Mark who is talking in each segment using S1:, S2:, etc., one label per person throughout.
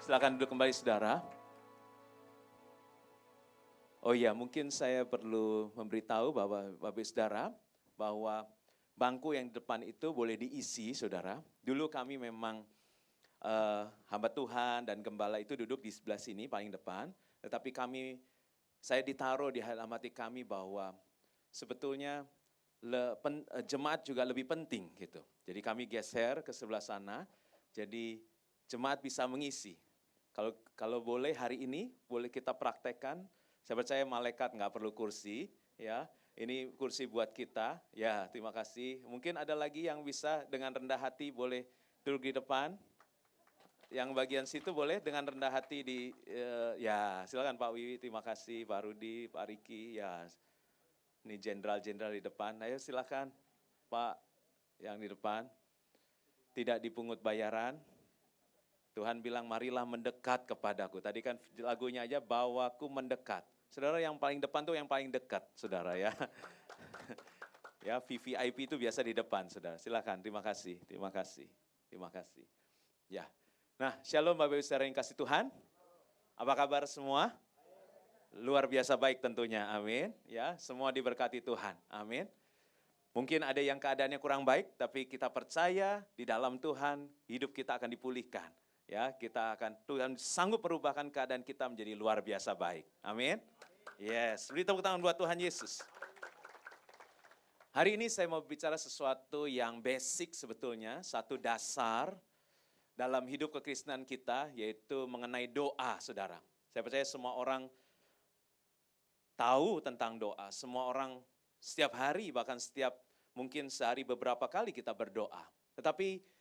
S1: Silakan duduk kembali saudara. Oh iya, mungkin saya perlu memberitahu bahwa Bapak Saudara, bahwa bangku yang di depan itu boleh diisi saudara. Dulu kami memang hamba Tuhan dan gembala itu duduk di sebelah sini paling depan. Tetapi saya ditaruh di dalam hati kami bahwa sebetulnya jemaat juga lebih penting gitu. Jadi kami geser ke sebelah sana, jadi jemaat bisa mengisi. Kalau boleh hari ini, boleh kita praktekkan. Saya percaya malaikat nggak perlu kursi, ya. Ini kursi buat kita, ya. Terima kasih. Mungkin ada lagi yang bisa dengan rendah hati boleh duduk di depan. Yang bagian situ boleh dengan rendah hati ya. Silakan Pak Wiwi, terima kasih. Pak Rudi, Pak Riki, ya. Ini jenderal-jenderal di depan. Ayo silakan, Pak, yang di depan. Tidak dipungut bayaran. Tuhan bilang, marilah mendekat kepadaku. Tadi kan lagunya aja, bawaku mendekat. Saudara, yang paling depan tuh yang paling dekat, saudara ya. Ya, VVIP itu biasa di depan, saudara. Silakan, terima kasih, terima kasih, terima kasih. Ya, nah, shalom Bapak Ibu saudara yang kasih Tuhan. Apa kabar semua? Luar biasa baik tentunya, amin. Ya, semua diberkati Tuhan, amin. Mungkin ada yang keadaannya kurang baik, tapi kita percaya di dalam Tuhan hidup kita akan dipulihkan. Ya, Tuhan sanggup merubahkan keadaan kita menjadi luar biasa baik. Amin. Yes, beri tepuk tangan buat Tuhan Yesus. Hari ini saya mau bicara sesuatu yang basic sebetulnya, satu dasar dalam hidup kekristenan kita, yaitu mengenai doa, saudara. Saya percaya semua orang tahu tentang doa, semua orang setiap hari, bahkan mungkin sehari beberapa kali kita berdoa. Tetapi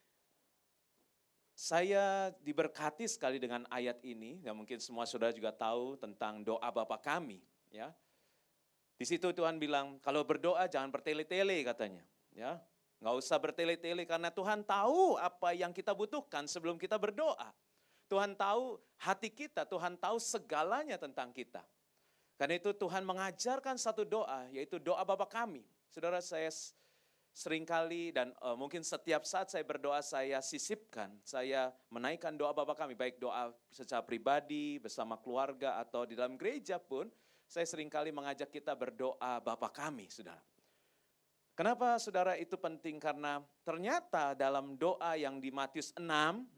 S1: saya diberkati sekali dengan ayat ini, dan mungkin semua saudara juga tahu tentang doa Bapa kami. Ya. Di situ Tuhan bilang, kalau berdoa jangan bertele-tele katanya. Ya. Nggak usah bertele-tele karena Tuhan tahu apa yang kita butuhkan sebelum kita berdoa. Tuhan tahu hati kita, Tuhan tahu segalanya tentang kita. Karena itu Tuhan mengajarkan satu doa, yaitu doa Bapa kami. Saudara, saya seringkali dan mungkin setiap saat saya berdoa saya sisipkan, saya menaikkan doa Bapa kami, baik doa secara pribadi, bersama keluarga atau di dalam gereja pun, saya seringkali mengajak kita berdoa Bapa kami, saudara. Kenapa saudara itu penting? Karena ternyata dalam doa yang di Matius 6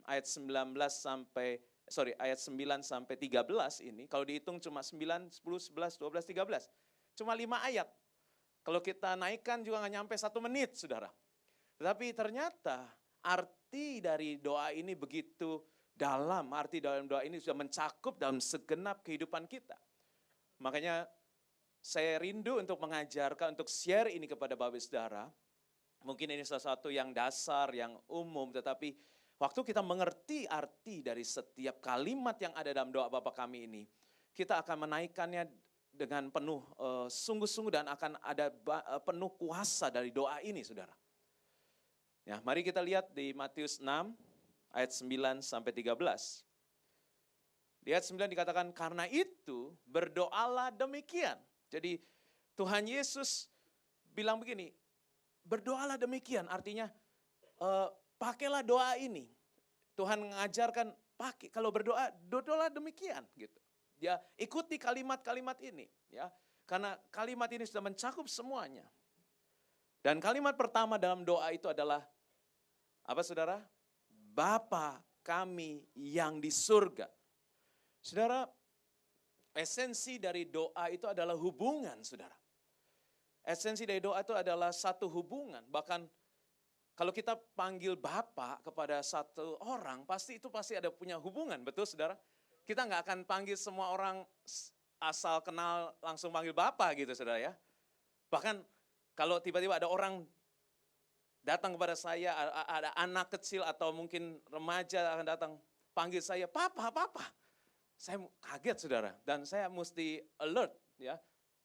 S1: ayat 9 sampai 13 ini, kalau dihitung cuma 9, 10, 11, 12, 13, cuma 5 ayat. Kalau kita naikkan juga nggak nyampe 1 menit, saudara. Tetapi ternyata arti dari doa ini begitu dalam, arti dalam doa ini sudah mencakup dalam segenap kehidupan kita. Makanya saya rindu untuk mengajarkan, untuk share ini kepada Bapak Saudara. Mungkin ini salah satu yang dasar, yang umum, tetapi waktu kita mengerti arti dari setiap kalimat yang ada dalam doa Bapa kami ini, kita akan menaikkannya dengan penuh sungguh-sungguh dan akan ada penuh kuasa dari doa ini, saudara. Ya, mari kita lihat di Matius 6 ayat 9 sampai 13. Di ayat 9 dikatakan, karena itu berdoalah demikian. Jadi Tuhan Yesus bilang begini, berdoalah demikian, artinya pakailah doa ini. Tuhan mengajarkan, kalau berdoa, doalah demikian gitu. Ya, ikuti kalimat-kalimat ini, ya. Karena kalimat ini sudah mencakup semuanya. Dan kalimat pertama dalam doa itu adalah apa, saudara? Bapa kami yang di surga. Saudara, esensi dari doa itu adalah hubungan, saudara. Esensi dari doa itu adalah satu hubungan. Bahkan kalau kita panggil Bapa kepada satu orang, pasti ada punya hubungan, betul saudara? Kita nggak akan panggil semua orang asal kenal langsung panggil Bapa gitu, saudara ya. Bahkan kalau tiba-tiba ada orang datang kepada saya, ada anak kecil atau mungkin remaja akan datang, panggil saya, Papa, Papa. Saya kaget, saudara, dan saya mesti alert, ya.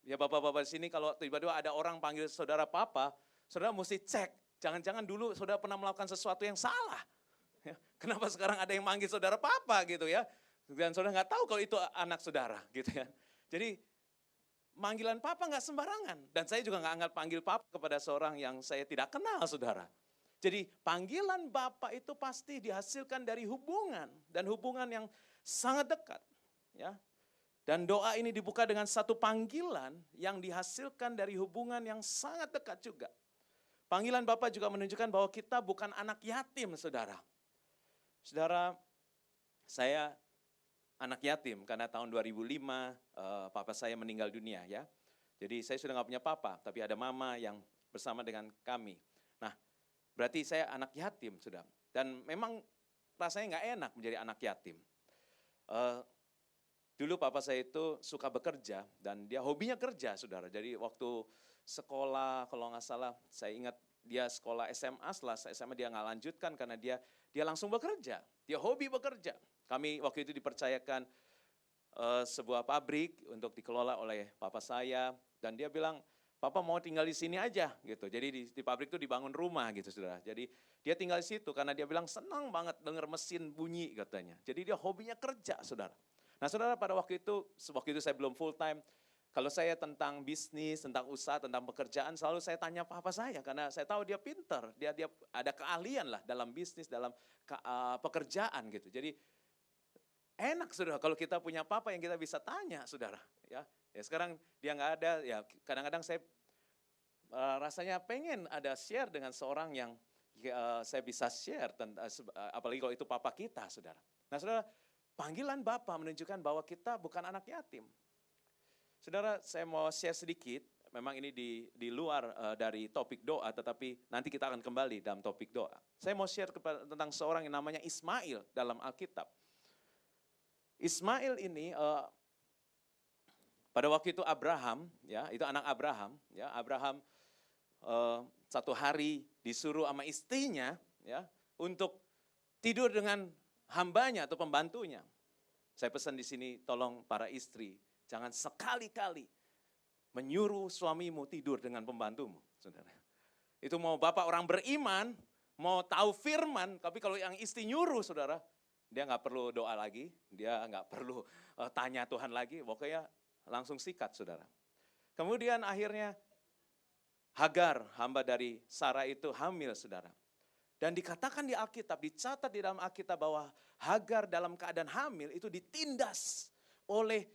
S1: Ya bapak-bapak di sini kalau tiba-tiba ada orang panggil saudara Papa, saudara mesti cek, jangan-jangan dulu saudara pernah melakukan sesuatu yang salah. Ya, kenapa sekarang ada yang manggil saudara Papa gitu ya? Dan saudara nggak tahu kalau itu anak saudara gitu ya. Jadi manggilan Papa nggak sembarangan. Dan saya juga nggak panggil Papa kepada seorang yang saya tidak kenal, saudara. Jadi panggilan Bapa itu pasti dihasilkan dari hubungan dan hubungan yang sangat dekat, ya. Dan doa ini dibuka dengan satu panggilan yang dihasilkan dari hubungan yang sangat dekat juga. Panggilan Bapa juga menunjukkan bahwa kita bukan anak yatim, saudara. Saudara, saya anak yatim karena tahun 2005 papa saya meninggal dunia, ya. Jadi saya sudah nggak punya papa, tapi ada mama yang bersama dengan kami. Nah, berarti saya anak yatim, saudara. Dan memang rasanya nggak enak menjadi anak yatim. Dulu papa saya itu suka bekerja dan dia hobinya kerja, saudara. Jadi waktu sekolah, kalau nggak salah, saya ingat dia sekolah SMA, setelah SMA dia nggak lanjutkan karena dia langsung bekerja. Dia hobi bekerja. Kami waktu itu dipercayakan sebuah pabrik untuk dikelola oleh papa saya dan dia bilang, Papa mau tinggal di sini aja gitu. Jadi di pabrik itu dibangun rumah gitu, saudara. Jadi dia tinggal di situ karena dia bilang senang banget dengar mesin bunyi katanya. Jadi dia hobinya kerja, saudara. Nah, saudara, pada waktu itu saya belum full time. Kalau saya tentang bisnis, tentang usaha, tentang pekerjaan, selalu saya tanya papa saya karena saya tahu dia pinter, dia ada keahlian lah dalam bisnis, dalam pekerjaan gitu. Jadi enak, saudara, kalau kita punya papa yang kita bisa tanya, saudara. Ya sekarang dia nggak ada, ya kadang-kadang saya rasanya pengen ada share dengan seorang yang saya bisa share, apalagi kalau itu papa kita, saudara. Nah, saudara, panggilan Bapa menunjukkan bahwa kita bukan anak yatim. Saudara, saya mau share sedikit, memang ini di luar dari topik doa, tetapi nanti kita akan kembali dalam topik doa. Saya mau share tentang seorang yang namanya Ismail dalam Alkitab. Ismail ini pada waktu itu Abraham, ya itu anak Abraham, ya Abraham satu hari disuruh sama istrinya, ya untuk tidur dengan hambanya atau pembantunya. Saya pesan di sini, tolong para istri, jangan sekali-kali menyuruh suamimu tidur dengan pembantumu, saudara. Itu mau bapak orang beriman, mau tahu firman, tapi kalau yang istri nyuruh, saudara, dia nggak perlu doa lagi, dia nggak perlu tanya Tuhan lagi, pokoknya langsung sikat, saudara. Kemudian akhirnya Hagar, hamba dari Sarah itu hamil, saudara. Dan dikatakan di Alkitab, dicatat di dalam Alkitab bahwa Hagar dalam keadaan hamil itu ditindas oleh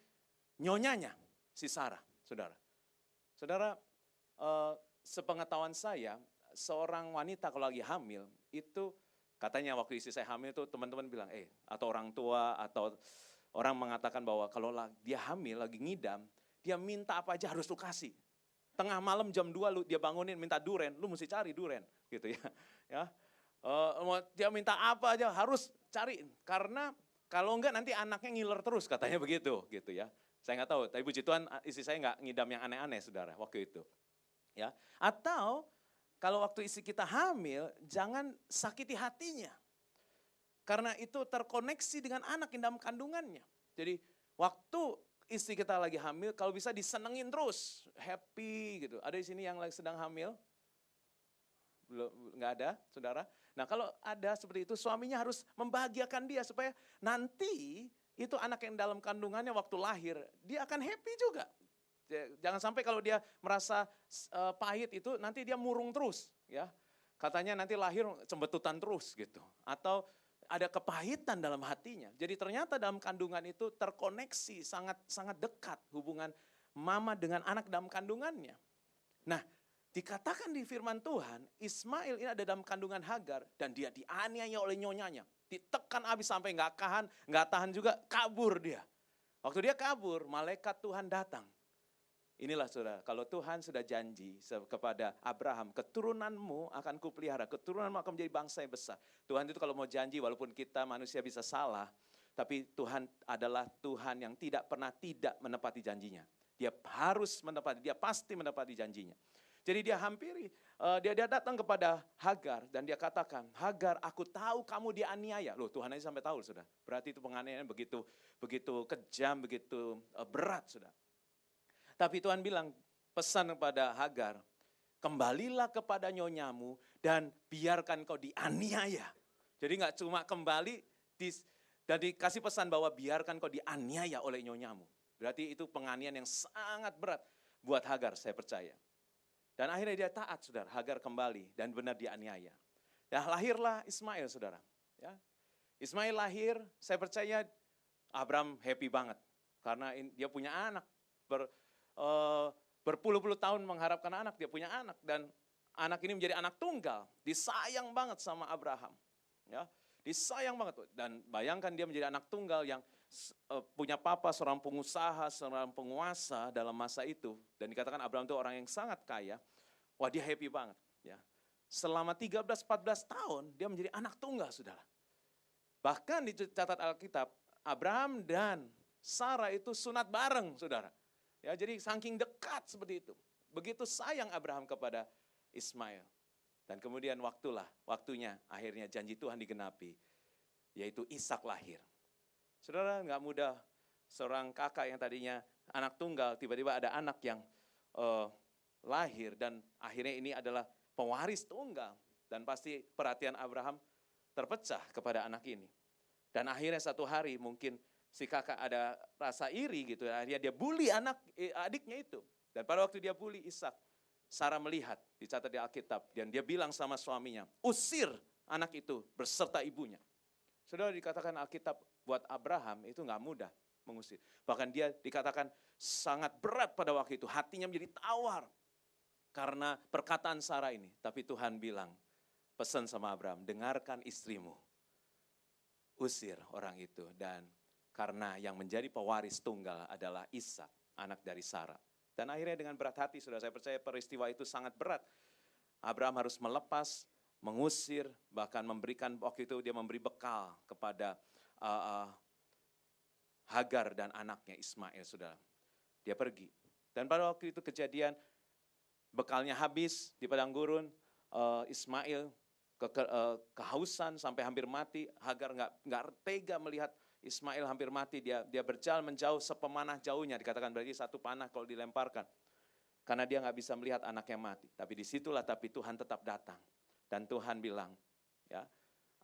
S1: nyonyanya, si Sarah, saudara. Saudara, sepengetahuan saya, seorang wanita kalau lagi hamil, itu katanya waktu istri saya hamil itu teman-teman bilang, atau orang tua, atau orang mengatakan bahwa kalau dia hamil, lagi ngidam, dia minta apa aja harus lu kasih. Tengah malam jam 2 dia bangunin minta duren, lu mesti cari duren, gitu ya. Dia minta apa aja harus cari, karena kalau enggak nanti anaknya ngiler terus, katanya begitu, gitu ya. Saya nggak tahu, tapi puji Tuhan istri saya nggak ngidam yang aneh-aneh, saudara, waktu itu. Ya, atau kalau waktu istri kita hamil, jangan sakiti hatinya. Karena itu terkoneksi dengan anak yang dalam kandungannya. Jadi waktu istri kita lagi hamil, kalau bisa disenengin terus, happy gitu. Ada di sini yang lagi sedang hamil? Belum, nggak ada, saudara. Nah, kalau ada seperti itu, suaminya harus membahagiakan dia supaya nanti itu anak yang dalam kandungannya waktu lahir, dia akan happy juga. Jangan sampai kalau dia merasa pahit itu, nanti dia murung terus, ya. Katanya nanti lahir cembetutan terus gitu. Atau ada kepahitan dalam hatinya. Jadi ternyata dalam kandungan itu terkoneksi sangat dekat hubungan mama dengan anak dalam kandungannya. Nah, dikatakan di firman Tuhan, Ismail ini ada dalam kandungan Hagar dan dia dianiaya oleh nyonyanya. Ditekan habis sampai nggak tahan juga, kabur dia. Waktu dia kabur, malaikat Tuhan datang. Inilah, saudara, kalau Tuhan sudah janji kepada Abraham, keturunanmu akan kupelihara, keturunanmu akan menjadi bangsa yang besar. Tuhan itu kalau mau janji, walaupun kita manusia bisa salah, tapi Tuhan adalah Tuhan yang tidak pernah tidak menepati janjinya. Dia harus menepati, dia pasti menepati janjinya. Jadi dia hampiri, dia datang kepada Hagar dan dia katakan, Hagar, aku tahu kamu dianiaya. Loh, Tuhan aja sampai tahu, saudara. Berarti itu penganiayaan begitu kejam, begitu berat, saudara. Tapi Tuhan bilang, pesan kepada Hagar, kembalilah kepada nyonyamu dan biarkan kau dianiaya. Jadi nggak cuma kembali dan dikasih pesan bahwa biarkan kau dianiaya oleh nyonyamu. Berarti itu penganiayaan yang sangat berat buat Hagar, saya percaya. Dan akhirnya dia taat, saudara. Hagar kembali dan benar dianiaya. Ya, lahirlah Ismail, saudara. Ya, Ismail lahir, saya percaya Abraham happy banget. Karena dia punya anak. Berpuluh-puluh tahun mengharapkan anak, dia punya anak. Dan anak ini menjadi anak tunggal. Disayang banget sama Abraham. Ya, disayang banget. Dan bayangkan dia menjadi anak tunggal yang punya papa seorang pengusaha, seorang penguasa dalam masa itu. Dan dikatakan Abraham itu orang yang sangat kaya. Wah, dia happy banget. Ya. Selama 13-14 tahun dia menjadi anak tunggal, saudara. Bahkan dicatat Alkitab, Abraham dan Sarah itu sunat bareng, saudara. Ya, jadi saking dekat seperti itu. Begitu sayang Abraham kepada Ismail. Dan kemudian waktunya akhirnya janji Tuhan digenapi. Yaitu Ishak lahir. Saudara, nggak mudah seorang kakak yang tadinya anak tunggal, tiba-tiba ada anak yang lahir dan akhirnya ini adalah pewaris tunggal. Dan pasti perhatian Abraham terpecah kepada anak ini. Dan akhirnya satu hari mungkin si kakak ada rasa iri gitu, akhirnya dia bully adiknya itu. Dan pada waktu dia bully Ishak, Sarah melihat, dicatat di Alkitab, dan dia bilang sama suaminya, usir anak itu berserta ibunya. Saudara, dikatakan Alkitab buat Abraham itu nggak mudah mengusir. Bahkan dia dikatakan sangat berat pada waktu itu, hatinya menjadi tawar karena perkataan Sarah ini. Tapi Tuhan bilang, pesan sama Abraham, dengarkan istrimu, usir orang itu. Dan karena yang menjadi pewaris tunggal adalah Ishak, anak dari Sarah. Dan akhirnya dengan berat hati, saudara, saya percaya peristiwa itu sangat berat. Abraham harus melepas, mengusir, bahkan memberikan, waktu itu dia memberi bekal kepada Hagar dan anaknya Ismail, saudara. Dia pergi. Dan pada waktu itu kejadian, bekalnya habis di padang gurun, Ismail kehausan sampai hampir mati. Hagar nggak tega melihat Ismail hampir mati. Dia berjalan menjauh sepemanah jauhnya, dikatakan berarti satu panah kalau dilemparkan. Karena dia nggak bisa melihat anaknya mati. Tapi disitulah Tuhan tetap datang. Dan Tuhan bilang, ya,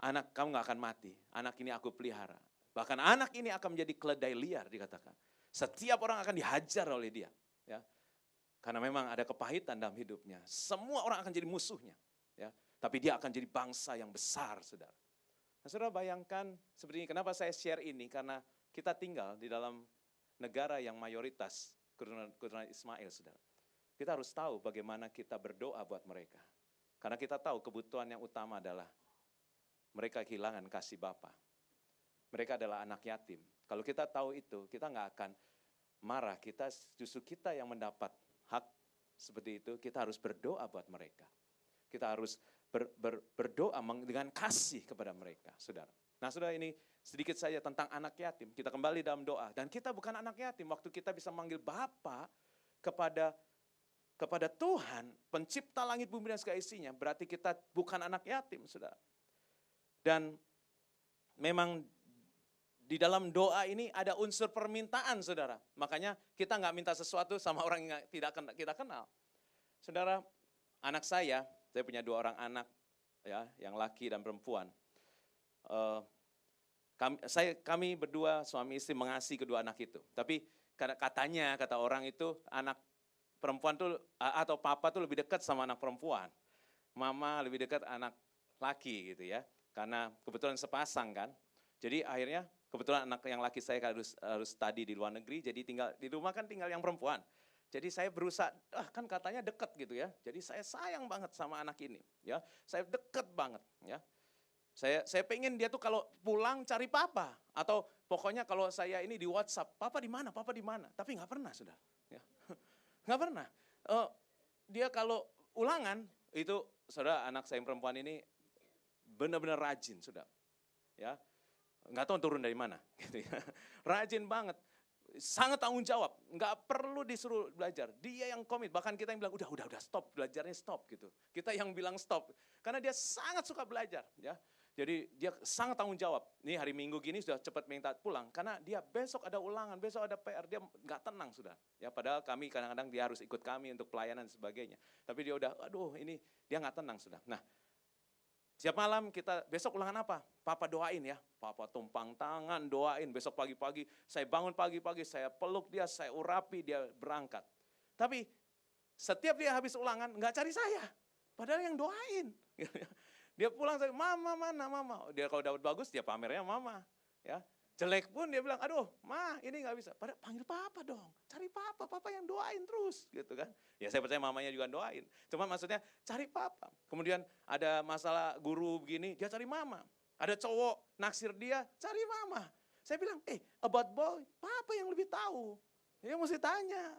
S1: anak kamu gak akan mati, anak ini aku pelihara. Bahkan anak ini akan menjadi keledai liar, dikatakan. Setiap orang akan dihajar oleh dia. Ya. Karena memang ada kepahitan dalam hidupnya. Semua orang akan jadi musuhnya. Ya. Tapi dia akan jadi bangsa yang besar, saudara. Nah, saudara bayangkan seperti ini, kenapa saya share ini, karena kita tinggal di dalam negara yang mayoritas keturunan Ismail, saudara. Kita harus tahu bagaimana kita berdoa buat mereka. Karena kita tahu kebutuhan yang utama adalah mereka kehilangan kasih Bapa. Mereka adalah anak yatim. Kalau kita tahu itu, kita nggak akan marah. Justru kita yang mendapat hak seperti itu, kita harus berdoa buat mereka. Kita harus berdoa dengan kasih kepada mereka, saudara. Nah, saudara, ini sedikit saja tentang anak yatim. Kita kembali dalam doa. Dan kita bukan anak yatim. Waktu kita bisa manggil Bapa kepada Tuhan, pencipta langit bumi dan segala isinya, berarti kita bukan anak yatim, saudara. Dan memang di dalam doa ini ada unsur permintaan, saudara. Makanya kita nggak minta sesuatu sama orang yang tidak kita kenal. Saudara, anak saya punya 2 orang anak, ya, yang laki dan perempuan. Kami berdua suami istri mengasihi kedua anak itu. Tapi kata orang itu anak perempuan tuh atau papa tuh lebih dekat sama anak perempuan. Mama lebih dekat anak laki gitu ya. Karena kebetulan sepasang kan. Jadi akhirnya kebetulan anak yang laki saya harus study di luar negeri, jadi tinggal di rumah kan tinggal yang perempuan. Jadi saya berusaha, kan katanya dekat gitu ya. Jadi saya sayang banget sama anak ini, ya. Saya dekat banget, ya. Saya pengen dia tuh kalau pulang cari papa, atau pokoknya kalau saya ini di WhatsApp, papa di mana? Tapi nggak pernah, saudara. Ya. Nggak pernah. Dia kalau ulangan itu, saudara, anak saya yang perempuan ini benar-benar rajin, saudara. Ya, nggak tahu turun dari mana, gitu ya. Rajin banget. Sangat tanggung jawab, nggak perlu disuruh belajar. Dia yang komit, bahkan kita yang bilang udah stop, belajarnya stop gitu. Kita yang bilang stop, karena dia sangat suka belajar, ya. Jadi dia sangat tanggung jawab. Nih hari Minggu gini sudah cepat minta pulang, karena dia besok ada ulangan, besok ada PR, dia nggak tenang sudah. Ya padahal kami kadang-kadang dia harus ikut kami untuk pelayanan dan sebagainya. Tapi dia udah, ini dia nggak tenang sudah. Nah, setiap malam kita, besok ulangan apa? Papa doain ya. Papa tumpang tangan doain. Besok pagi-pagi, saya bangun pagi-pagi, saya peluk dia, saya urapi, dia berangkat. Tapi setiap dia habis ulangan, nggak cari saya. Padahal yang doain. Dia pulang, mama mana mama. Dia kalau dapat bagus dia pamernya mama. Ya, jelek pun dia bilang, aduh ma ini nggak bisa. Padahal panggil papa dong, cari papa yang doain terus gitu kan. Ya saya percaya mamanya juga doain. Cuma maksudnya cari papa. Kemudian ada masalah guru begini, dia cari mama. Ada cowok naksir dia, cari mama. Saya bilang, about boy, papa yang lebih tahu. Dia mesti tanya,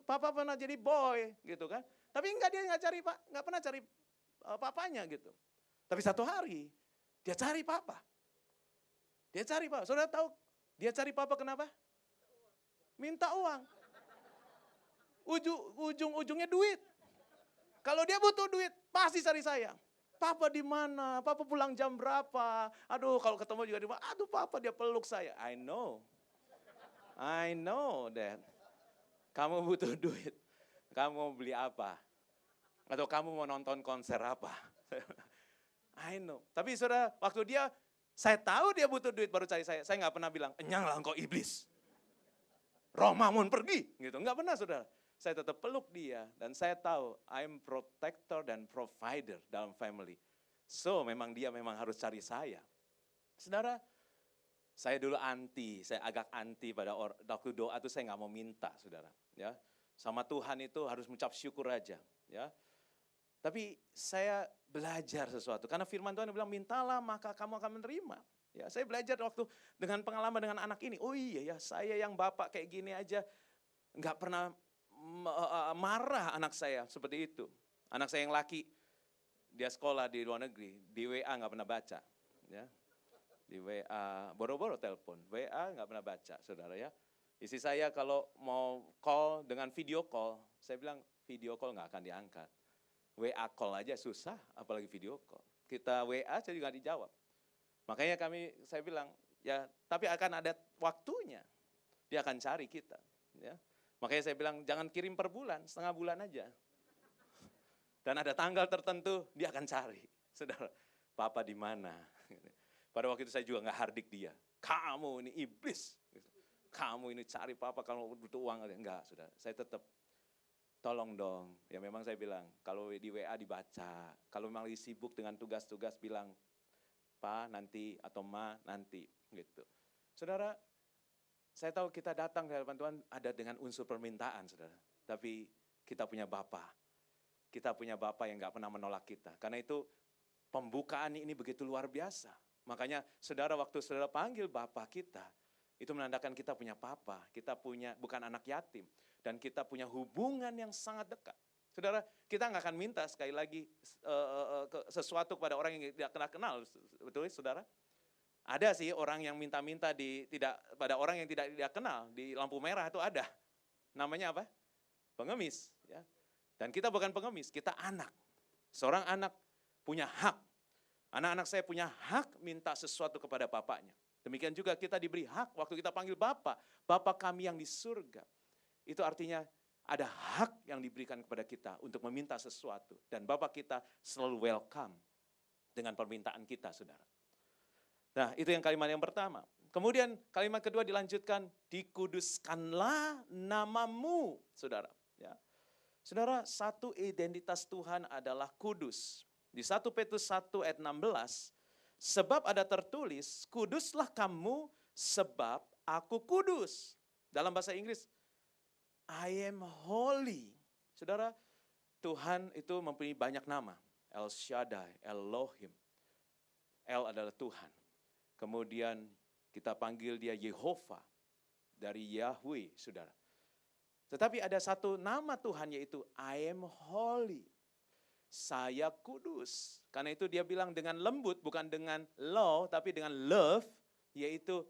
S1: papa pernah jadi boy gitu kan. Tapi enggak, dia nggak pernah cari papanya gitu. Tapi satu hari dia cari papa. Dia cari papa. Saudara tahu dia cari papa kenapa? Minta uang. Ujung-ujungnya duit. Kalau dia butuh duit, pasti cari saya. Papa di mana? Papa pulang jam berapa? Aduh, kalau ketemu juga di mana? Aduh, papa dia peluk saya. I know that. Kamu butuh duit. Kamu mau beli apa? Atau kamu mau nonton konser apa? I know. Tapi saudara, waktu saya tahu dia butuh duit baru cari saya. Saya nggak pernah bilang, enyanglah engkau iblis. Romamun pergi. Gitu. Nggak pernah saudara. Saya tetap peluk dia. Dan saya tahu, I'm protector dan provider dalam family. So memang dia harus cari saya. Saudara, saya dulu saya agak anti pada waktu doa itu saya nggak mau minta saudara. Ya, sama Tuhan itu harus mengucap syukur aja. Ya, tapi saya belajar sesuatu. Karena firman Tuhan bilang, mintalah maka kamu akan menerima. Ya, saya belajar waktu dengan pengalaman dengan anak ini. Oh iya ya, saya yang bapak kayak gini aja nggak pernah marah anak saya seperti itu. Anak saya yang laki, dia sekolah di luar negeri, di WA nggak pernah baca. Ya, di WA, boro-boro telepon, WA nggak pernah baca saudara ya. Istri saya kalau mau call dengan video call, saya bilang video call nggak akan diangkat. WA call aja susah, apalagi video call. Kita WA saya juga dijawab. Makanya saya bilang, ya tapi akan ada waktunya. Dia akan cari kita. Ya. Makanya saya bilang, jangan kirim per bulan, setengah bulan aja. Dan ada tanggal tertentu, dia akan cari. Saudara, papa di mana? Pada waktu itu saya juga nggak hardik dia. Kamu ini iblis. Kamu ini cari papa kalau butuh uang. Enggak, saudara. Saya tetap tolong dong, ya memang saya bilang, kalau di WA dibaca, kalau memang lagi sibuk dengan tugas-tugas bilang, Pa nanti atau Ma nanti, gitu. Saudara, saya tahu kita datang ke hadapan Tuhan ada dengan unsur permintaan, saudara. Tapi kita punya Bapa yang gak pernah menolak kita. Karena itu pembukaan ini begitu luar biasa. Makanya saudara waktu saudara panggil Bapa kita, itu menandakan kita punya Papa, kita punya bukan anak yatim. Dan kita punya hubungan yang sangat dekat. Saudara, kita nggak akan minta sekali lagi sesuatu kepada orang yang tidak kenal, betul saudara? Ada sih orang yang minta-minta pada orang yang tidak dia kenal, di lampu merah itu ada. Namanya apa? Pengemis. Ya. Dan kita bukan pengemis, kita anak. Seorang anak punya hak. Anak-anak saya punya hak minta sesuatu kepada bapaknya. Demikian juga kita diberi hak waktu kita panggil Bapa, Bapa kami yang di surga. Itu artinya ada hak yang diberikan kepada kita untuk meminta sesuatu. Dan Bapa kita selalu welcome dengan permintaan kita, saudara. Nah, itu yang kalimat yang pertama. Kemudian kalimat kedua dilanjutkan, dikuduskanlah namamu, saudara. Ya. Saudara, satu identitas Tuhan adalah kudus. Di 1 Petrus 1 ayat 16, sebab ada tertulis, kuduslah kamu sebab aku kudus. Dalam bahasa Inggris, I am holy. Saudara, Tuhan itu mempunyai banyak nama. El Shaddai, Elohim. El adalah Tuhan. Kemudian kita panggil dia Yehova. Dari Yahweh, saudara. Tetapi ada satu nama Tuhan yaitu I am holy. Saya kudus. Karena itu dia bilang dengan lembut, bukan dengan law, tapi dengan love, yaitu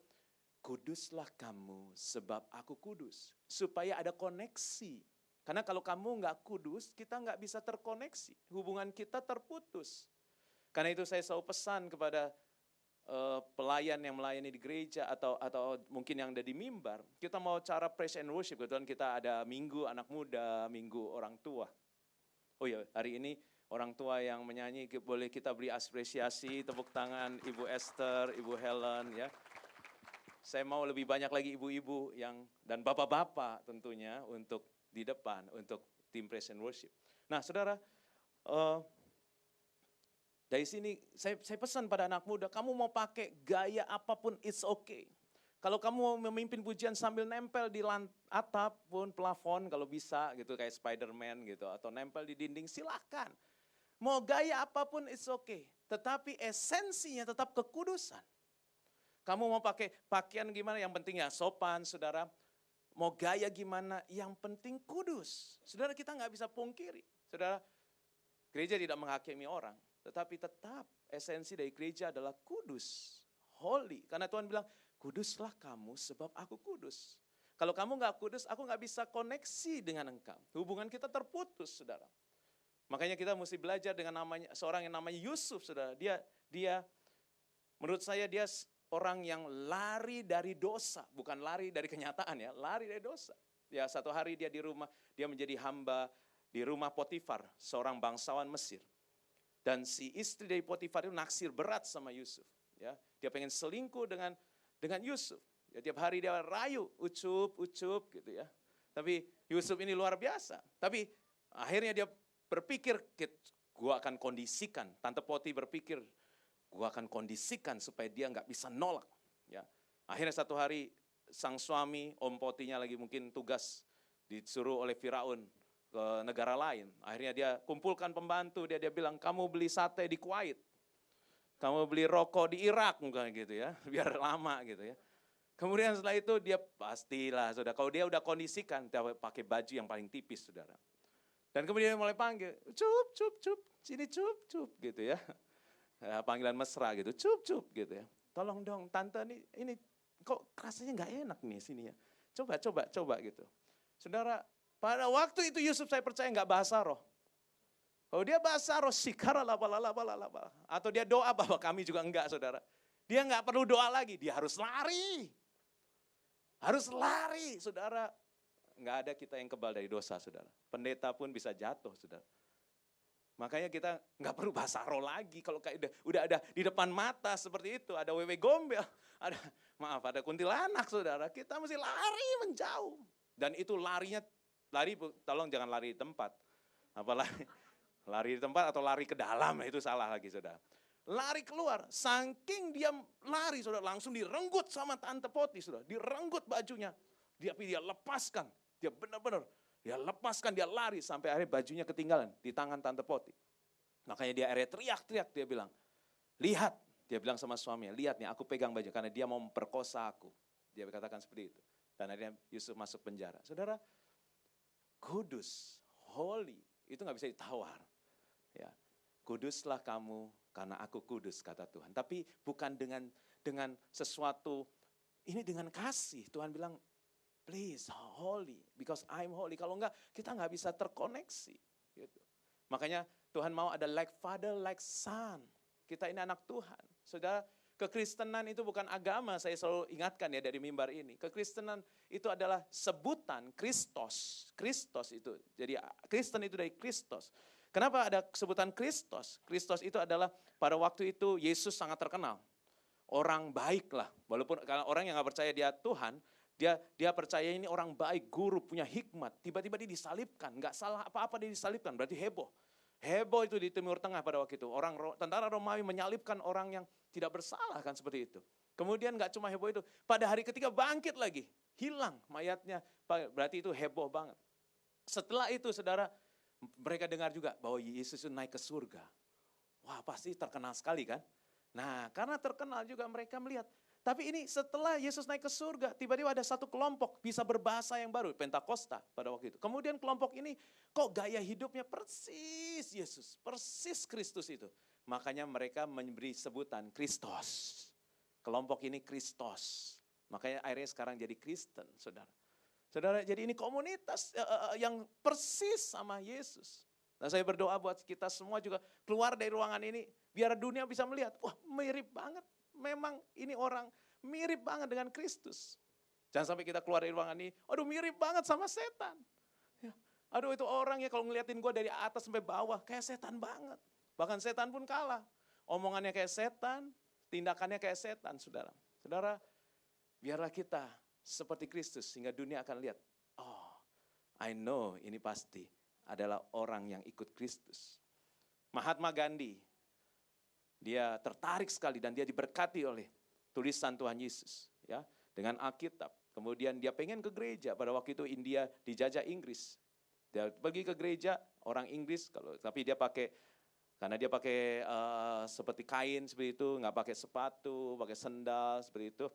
S1: kuduslah kamu sebab aku kudus. Supaya ada koneksi. Karena kalau kamu nggak kudus, kita nggak bisa terkoneksi. Hubungan kita terputus. Karena itu saya selalu pesan kepada pelayan yang melayani di gereja atau mungkin yang ada di mimbar. Kita mau cara praise and worship. Kebetulan kita ada minggu anak muda, minggu orang tua. Oh ya, hari ini orang tua yang menyanyi boleh kita beri apresiasi, tepuk tangan Ibu Esther, Ibu Helen ya. Saya mau lebih banyak lagi ibu-ibu dan bapak-bapak tentunya untuk di depan, untuk tim praise and worship. Nah saudara, Dari sini saya pesan pada anak muda, kamu mau pakai gaya apapun it's okay. Kalau kamu mau memimpin pujian sambil nempel di atap pun plafon kalau bisa gitu kayak Spider-Man gitu atau nempel di dinding silakan. Mau gaya apapun it's okay. Tetapi esensinya tetap kekudusan. Kamu mau pakai pakaian gimana yang penting ya sopan saudara. Mau gaya gimana yang penting kudus. Saudara kita nggak bisa pungkiri. Saudara gereja tidak menghakimi orang. Tetapi tetap esensi dari gereja adalah kudus, holy. Karena Tuhan bilang, kuduslah kamu sebab aku kudus. Kalau kamu gak kudus, aku gak bisa koneksi dengan engkau. Hubungan kita terputus, saudara. Makanya kita mesti belajar dengan seorang yang namanya Yusuf, saudara. Dia menurut saya dia orang yang lari dari dosa. Bukan lari dari kenyataan ya, lari dari dosa. Ya satu hari dia di rumah, dia menjadi hamba di rumah Potifar, seorang bangsawan Mesir. Dan si istri dari Potifar itu naksir berat sama Yusuf. Ya, dia pengen selingkuh dengan Yusuf. Ya, tiap hari dia rayu, ucup gitu ya. Tapi Yusuf ini luar biasa. Tapi akhirnya dia berpikir, gua akan kondisikan. Tante Poti berpikir, gua akan kondisikan supaya dia nggak bisa nolak. Ya, akhirnya satu hari sang suami, Om Potinya lagi mungkin tugas disuruh oleh Firaun ke negara lain. Akhirnya dia kumpulkan pembantu, dia bilang, kamu beli sate di Kuwait, kamu beli rokok di Irak, mungkin gitu ya, biar lama gitu ya. Kemudian setelah itu dia pastilah, saudara, kalau dia udah kondisikan, dia pakai baju yang paling tipis, saudara. Dan kemudian dia mulai panggil, cup, sini cup, gitu ya. Panggilan mesra gitu, cup, gitu ya. Tolong dong, tante ini kok rasanya nggak enak nih sini ya. Coba gitu. Saudara, pada waktu itu Yusuf saya percaya nggak bahasa roh. Kalau dia bahasa roh, sikara laba. Atau dia doa bahwa kami juga enggak, saudara. Dia nggak perlu doa lagi, dia harus lari. Harus lari, saudara. Nggak ada kita yang kebal dari dosa, saudara. Pendeta pun bisa jatuh, saudara. Makanya kita nggak perlu bahasa roh lagi. Kalau kayak udah ada di depan mata seperti itu, ada wewe gombel, ada kuntilanak, saudara. Kita mesti lari menjauh. Dan itu lari, tolong jangan lari di tempat. Apalagi lari di tempat atau lari ke dalam, itu salah lagi, saudara. Lari keluar, saking dia lari, saudara, langsung direnggut sama Tante Poti, saudara. Direnggut bajunya, dia lepaskan, dia benar-benar, dia lepaskan, dia lari sampai akhirnya bajunya ketinggalan di tangan Tante Poti. Makanya dia akhirnya teriak-teriak, dia bilang, lihat, dia bilang sama suaminya, lihat nih aku pegang baju karena dia mau memperkosa aku. Dia berkatakan seperti itu. Dan akhirnya Yusuf masuk penjara. Saudara, kudus, holy, itu gak bisa ditawar. Ya, kuduslah kamu karena aku kudus, kata Tuhan. Tapi bukan dengan sesuatu, ini dengan kasih. Tuhan bilang, please, holy, because I'm holy. Kalau enggak, kita gak bisa terkoneksi. Gitu. Makanya Tuhan mau ada like father, like son. Kita ini anak Tuhan. Saudara, kekristenan itu bukan agama, saya selalu ingatkan ya dari mimbar ini. Kekristenan itu adalah sebutan Kristos. Kristos itu, jadi Kristen itu dari Kristos. Kenapa ada sebutan Kristos? Kristos itu adalah pada waktu itu Yesus sangat terkenal. Orang baik lah, walaupun kalau orang yang gak percaya dia Tuhan, dia percaya ini orang baik, guru, punya hikmat. Tiba-tiba dia disalibkan, gak salah apa-apa dia disalibkan, berarti heboh. Heboh itu di Timur Tengah pada waktu itu. Tentara Romawi menyalibkan orang yang tidak bersalah kan seperti itu. Kemudian gak cuma heboh itu, pada hari ketiga bangkit lagi. Hilang mayatnya, berarti itu heboh banget. Setelah itu saudara, mereka dengar juga bahwa Yesus itu naik ke surga. Wah pasti terkenal sekali kan. Nah karena terkenal juga mereka melihat. Tapi ini setelah Yesus naik ke surga, tiba-tiba ada satu kelompok bisa berbahasa yang baru, Pentakosta pada waktu itu. Kemudian kelompok ini kok gaya hidupnya persis Yesus, persis Kristus itu. Makanya mereka memberi sebutan Kristos. Kelompok ini Kristos. Makanya akhirnya sekarang jadi Kristen, saudara. Saudara, jadi ini komunitas yang persis sama Yesus. Nah saya berdoa buat kita semua juga keluar dari ruangan ini, biar dunia bisa melihat, wah mirip banget. Memang ini orang mirip banget dengan Kristus. Jangan sampai kita keluar dari ruangan ini, aduh mirip banget sama setan. Ya, aduh itu orangnya kalau ngeliatin gue dari atas sampai bawah, kayak setan banget. Bahkan setan pun kalah. Omongannya kayak setan, tindakannya kayak setan, saudara. Saudara, biarlah kita seperti Kristus, sehingga dunia akan lihat, oh I know ini pasti adalah orang yang ikut Kristus. Mahatma Gandhi, Dia tertarik sekali dan dia diberkati oleh tulisan Tuhan Yesus, ya, dengan Alkitab. Kemudian dia pengen ke gereja. Pada waktu itu India dijajah Inggris. Dia pergi ke gereja orang Inggris, tapi dia pakai, karena dia pakai seperti kain seperti itu, nggak pakai sepatu, pakai sendal seperti itu.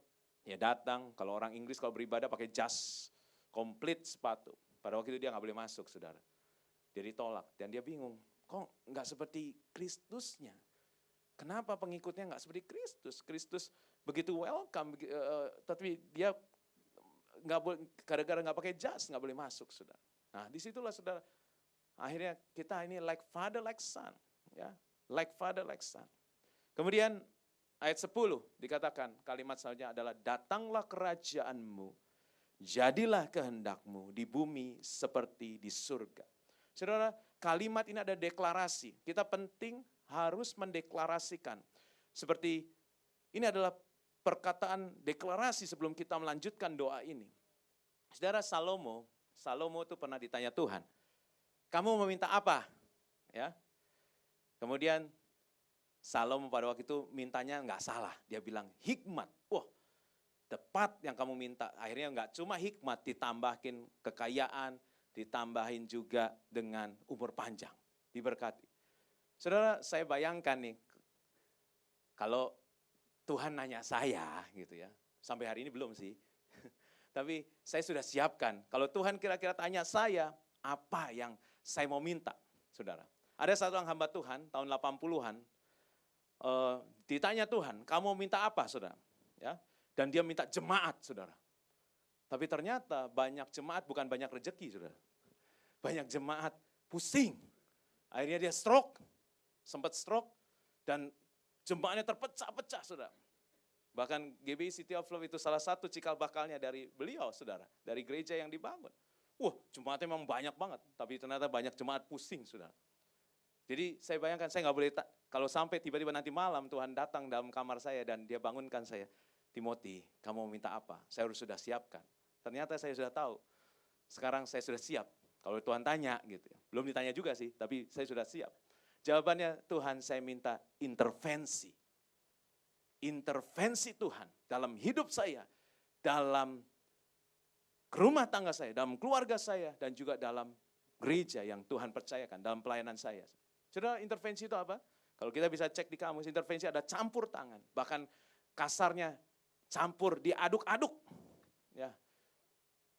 S1: Ya datang, kalau orang Inggris kalau beribadah pakai jas, komplit sepatu. Pada waktu itu dia nggak boleh masuk, saudara. Dia ditolak dan dia bingung, kok nggak seperti Kristusnya? Kenapa pengikutnya nggak seperti Kristus? Kristus begitu welcome, tapi dia nggak boleh, gara-gara nggak pakai jas nggak boleh masuk, saudara. Nah disitulah saudara, akhirnya kita ini like father like son, ya, like father like son. Kemudian ayat 10 dikatakan kalimat selanjutnya adalah datanglah kerajaanmu, jadilah kehendakmu di bumi seperti di surga. Saudara, kalimat ini ada deklarasi. Kita penting harus mendeklarasikan. Seperti ini adalah perkataan deklarasi sebelum kita melanjutkan doa ini. Saudara, Salomo itu pernah ditanya Tuhan, kamu meminta apa? Ya. Kemudian Salomo pada waktu itu mintanya nggak salah. Dia bilang hikmat. Wah, tepat yang kamu minta. Akhirnya nggak cuma hikmat, ditambahin kekayaan, ditambahin juga dengan umur panjang, diberkati. Saudara, saya bayangkan nih, kalau Tuhan nanya saya gitu ya, sampai hari ini belum sih, tapi saya sudah siapkan. Kalau Tuhan kira-kira tanya saya, apa yang saya mau minta, saudara. Ada satu orang hamba Tuhan, tahun 80-an, ditanya Tuhan, kamu mau minta apa, saudara? Ya, dan dia minta jemaat, saudara. Tapi ternyata banyak jemaat bukan banyak rezeki, saudara. Banyak jemaat pusing. Akhirnya dia sempat stroke, dan jemaatnya terpecah-pecah, saudara. Bahkan GBI City of Love itu salah satu cikal bakalnya dari beliau, saudara. Dari gereja yang dibangun. Wah, jemaatnya memang banyak banget, tapi ternyata banyak jemaat pusing, saudara. Jadi saya bayangkan, saya nggak boleh, kalau sampai tiba-tiba nanti malam Tuhan datang dalam kamar saya dan dia bangunkan saya, Timothy, kamu mau minta apa? Saya harus sudah siapkan. Ternyata saya sudah tahu. Sekarang saya sudah siap. Kalau Tuhan tanya gitu. Belum ditanya juga sih, tapi saya sudah siap. Jawabannya, Tuhan saya minta intervensi. Intervensi Tuhan dalam hidup saya, dalam rumah tangga saya, dalam keluarga saya, dan juga dalam gereja yang Tuhan percayakan, dalam pelayanan saya. Saudara, intervensi itu apa? Kalau kita bisa cek di kamus, intervensi ada campur tangan. Bahkan kasarnya campur, diaduk-aduk. Ya.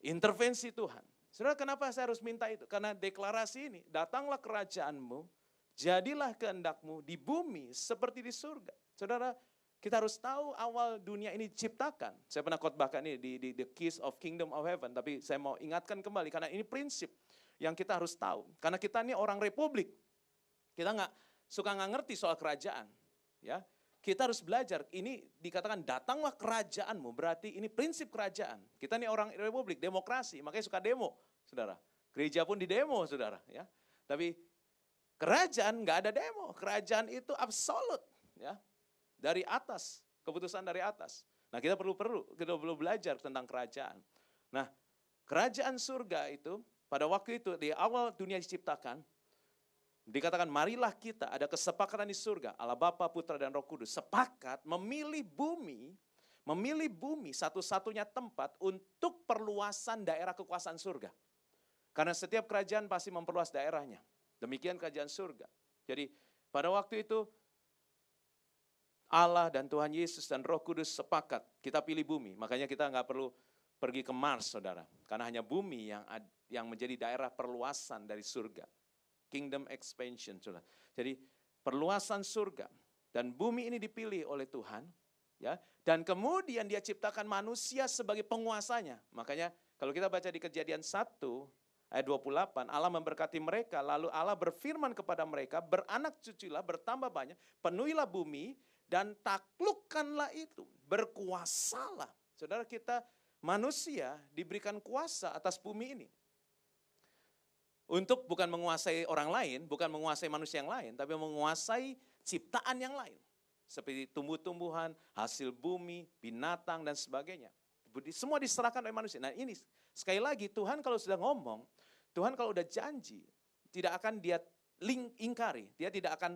S1: Intervensi Tuhan. Saudara, kenapa saya harus minta itu? Karena deklarasi ini, datanglah kerajaanmu, jadilah kehendakmu di bumi seperti di surga. Saudara, kita harus tahu awal dunia ini diciptakan. Saya pernah khotbahkan ini di The Keys of Kingdom of Heaven, tapi saya mau ingatkan kembali karena ini prinsip yang kita harus tahu. Karena kita ini orang republik. Kita nggak ngerti soal kerajaan, ya. Kita harus belajar. Ini dikatakan datanglah kerajaanmu, berarti ini prinsip kerajaan. Kita ini orang republik, demokrasi, makanya suka demo, saudara. Gereja pun di demo, saudara, ya. Tapi kerajaan nggak ada demo. Kerajaan itu absolut, ya. Dari atas, keputusan dari atas. Nah, kita perlu belajar tentang kerajaan. Nah, kerajaan surga itu pada waktu itu di awal dunia diciptakan, dikatakan marilah kita ada kesepakatan di surga, Allah Bapa, Putra dan Roh Kudus sepakat memilih bumi satu-satunya tempat untuk perluasan daerah kekuasaan surga. Karena setiap kerajaan pasti memperluas daerahnya. Demikian kerajaan surga. Jadi pada waktu itu Allah dan Tuhan Yesus dan Roh Kudus sepakat kita pilih bumi. Makanya kita nggak perlu pergi ke Mars, saudara. Karena hanya bumi yang menjadi daerah perluasan dari surga. Kingdom expansion, saudara. Jadi perluasan surga dan bumi ini dipilih oleh Tuhan, ya. Dan kemudian Dia ciptakan manusia sebagai penguasanya. Makanya kalau kita baca di Kejadian 1 ayat 28, Allah memberkati mereka, lalu Allah berfirman kepada mereka, beranak cuculah, bertambah banyak, penuhilah bumi dan taklukkanlah itu, berkuasalah. Saudara, kita manusia diberikan kuasa atas bumi ini. Untuk bukan menguasai orang lain, bukan menguasai manusia yang lain, tapi menguasai ciptaan yang lain. Seperti tumbuh-tumbuhan, hasil bumi, binatang, dan sebagainya. Semua diserahkan oleh manusia. Nah ini, sekali lagi Tuhan kalau sudah ngomong, Tuhan kalau udah janji, tidak akan Dia ingkari. Dia tidak akan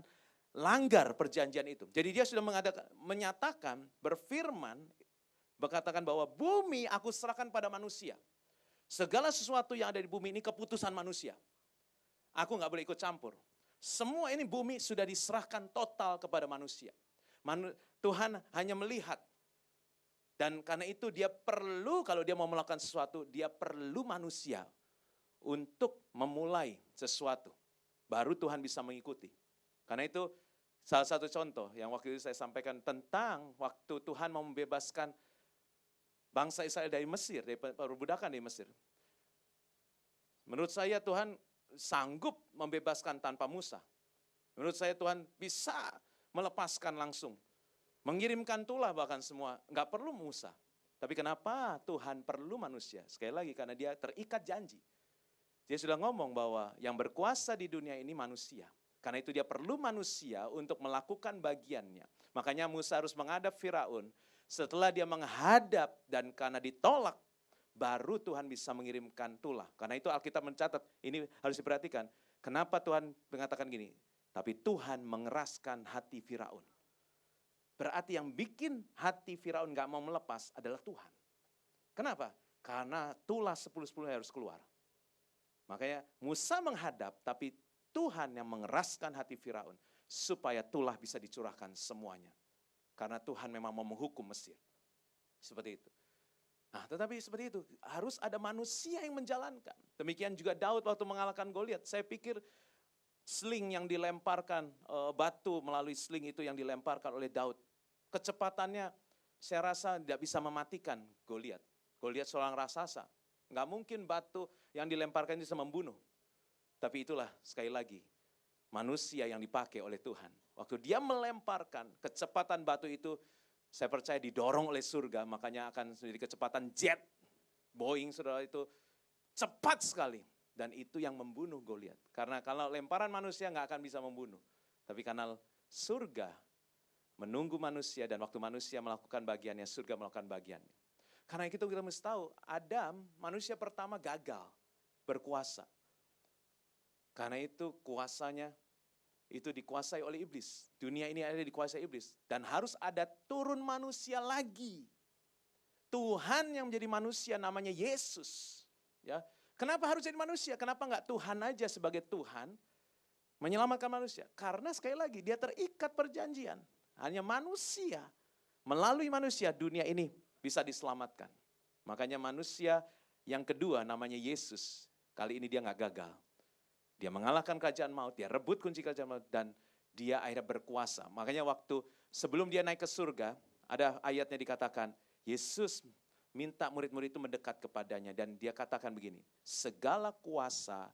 S1: langgar perjanjian itu. Jadi dia sudah menyatakan, berfirman, berkatakan bahwa bumi aku serahkan pada manusia. Segala sesuatu yang ada di bumi ini keputusan manusia. Aku nggak boleh ikut campur. Semua ini bumi sudah diserahkan total kepada manusia. Tuhan hanya melihat. Dan karena itu dia perlu, kalau dia mau melakukan sesuatu, dia perlu manusia untuk memulai sesuatu. Baru Tuhan bisa mengikuti. Karena itu salah satu contoh yang waktu itu saya sampaikan tentang waktu Tuhan mau membebaskan bangsa Israel dari Mesir, dari perbudakan di Mesir. Menurut saya Tuhan sanggup membebaskan tanpa Musa. Menurut saya Tuhan bisa melepaskan langsung. Mengirimkan tulah bahkan semua, nggak perlu Musa. Tapi kenapa Tuhan perlu manusia? Sekali lagi karena dia terikat janji. Dia sudah ngomong bahwa yang berkuasa di dunia ini manusia. Karena itu dia perlu manusia untuk melakukan bagiannya. Makanya Musa harus menghadap Firaun. Setelah dia menghadap dan karena ditolak, baru Tuhan bisa mengirimkan tulah. Karena itu Alkitab mencatat, ini harus diperhatikan. Kenapa Tuhan mengatakan gini? Tapi Tuhan mengeraskan hati Firaun. Berarti yang bikin hati Firaun gak mau melepas adalah Tuhan. Kenapa? Karena tulah 10-10 harus keluar. Makanya Musa menghadap, tapi Tuhan yang mengeraskan hati Firaun. Supaya tulah bisa dicurahkan semuanya. Karena Tuhan memang mau menghukum Mesir. Seperti itu. Nah, tetapi seperti itu, harus ada manusia yang menjalankan. Demikian juga Daud waktu mengalahkan Goliat. Saya pikir sling yang dilemparkan, batu melalui sling itu yang dilemparkan oleh Daud. Kecepatannya saya rasa tidak bisa mematikan Goliat. Goliat seorang raksasa. Nggak mungkin batu yang dilemparkan bisa membunuh. Tapi itulah sekali lagi, manusia yang dipakai oleh Tuhan. Waktu dia melemparkan kecepatan batu itu, saya percaya didorong oleh surga, makanya akan menjadi kecepatan jet. Boeing saudara itu cepat sekali. Dan itu yang membunuh Goliat. Karena kalau lemparan manusia nggak akan bisa membunuh. Tapi karena surga menunggu manusia dan waktu manusia melakukan bagiannya, surga melakukan bagiannya. Karena itu kita mesti tahu, Adam manusia pertama gagal berkuasa. Karena itu kuasanya itu dikuasai oleh iblis. Dunia ini ada dikuasai iblis. Dan harus ada turun manusia lagi. Tuhan yang menjadi manusia namanya Yesus. Ya, kenapa harus jadi manusia? Kenapa enggak Tuhan aja sebagai Tuhan menyelamatkan manusia? Karena sekali lagi dia terikat perjanjian. Hanya manusia, melalui manusia dunia ini bisa diselamatkan. Makanya manusia yang kedua namanya Yesus. Kali ini dia enggak gagal. Dia mengalahkan kerajaan maut, dia rebut kunci kerajaan maut, dan dia akhirnya berkuasa. Makanya waktu sebelum dia naik ke surga, ada ayatnya dikatakan, Yesus minta murid-murid itu mendekat kepadanya, dan dia katakan begini, segala kuasa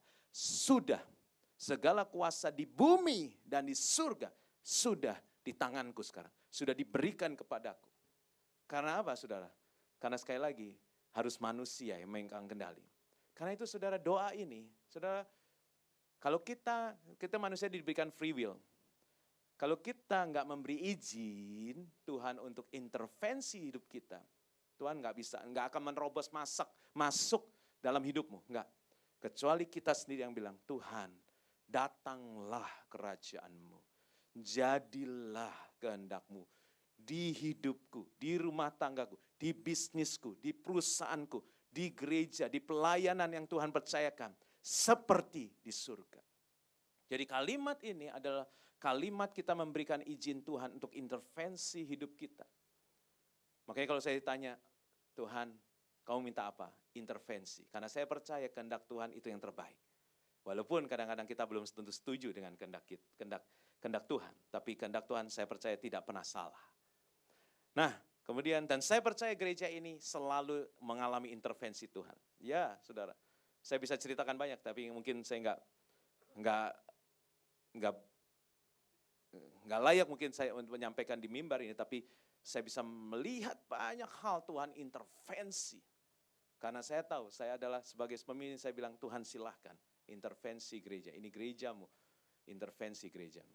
S1: di bumi dan di surga, sudah di tanganku sekarang, sudah diberikan kepadaku. Karena apa saudara? Karena sekali lagi, harus manusia yang memegang kendali. Karena itu saudara, doa ini, saudara, kalau kita manusia diberikan free will. Kalau kita nggak memberi izin Tuhan untuk intervensi hidup kita, Tuhan nggak akan menerobos masuk dalam hidupmu, nggak. Kecuali kita sendiri yang bilang, Tuhan, datanglah kerajaanmu, jadilah kehendakmu di hidupku, di rumah tanggaku, di bisnisku, di perusahaanku, di gereja, di pelayanan yang Tuhan percayakan. Seperti di surga. Jadi kalimat ini adalah kalimat kita memberikan izin Tuhan untuk intervensi hidup kita. Makanya kalau saya ditanya, Tuhan, kamu minta apa? Intervensi. Karena saya percaya kehendak Tuhan itu yang terbaik. Walaupun kadang-kadang kita belum tentu setuju dengan kehendak Tuhan. Tapi kehendak Tuhan saya percaya tidak pernah salah. Nah, kemudian dan saya percaya gereja ini selalu mengalami intervensi Tuhan. Ya, saudara. Saya bisa ceritakan banyak, tapi mungkin saya nggak layak mungkin saya untuk menyampaikan di mimbar ini, tapi saya bisa melihat banyak hal Tuhan intervensi. Karena saya tahu, saya adalah sebagai pemimpin, saya bilang Tuhan silahkan intervensi gereja. Ini gerejamu, intervensi gerejamu.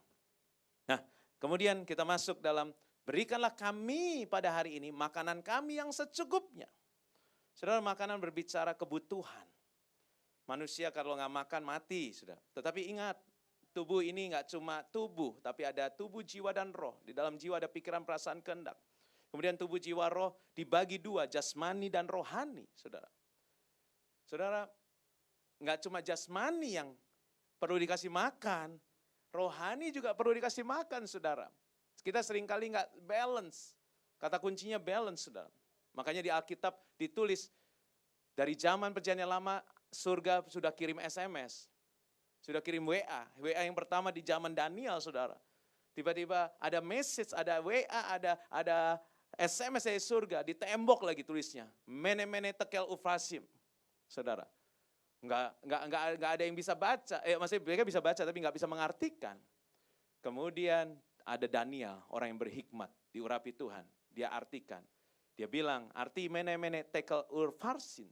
S1: Nah, kemudian kita masuk dalam, berikanlah kami pada hari ini makanan kami yang secukupnya. Saudara, makanan berbicara kebutuhan. Manusia kalau nggak makan mati, sudah. Tetapi ingat, tubuh ini nggak cuma tubuh, tapi ada tubuh, jiwa, dan roh. Di dalam jiwa ada pikiran, perasaan, kehendak. Kemudian tubuh, jiwa, roh dibagi dua, jasmani dan rohani, saudara. Saudara, nggak cuma jasmani yang perlu dikasih makan, rohani juga perlu dikasih makan, saudara. Kita seringkali nggak balance. Kata kuncinya balance, saudara. Makanya di Alkitab ditulis, dari zaman perjanjian lama, surga sudah kirim SMS. Sudah kirim WA. WA yang pertama di zaman Daniel, saudara. Tiba-tiba ada message, ada WA, ada SMS dari surga. Di tembok lagi tulisnya. Mene tekel ufrasim. Saudara. Nggak ada yang bisa baca. Maksudnya mereka bisa baca tapi nggak bisa mengartikan. Kemudian ada Daniel, orang yang berhikmat, diurapi Tuhan. Dia artikan. Dia bilang, arti mene tekel ufrasim.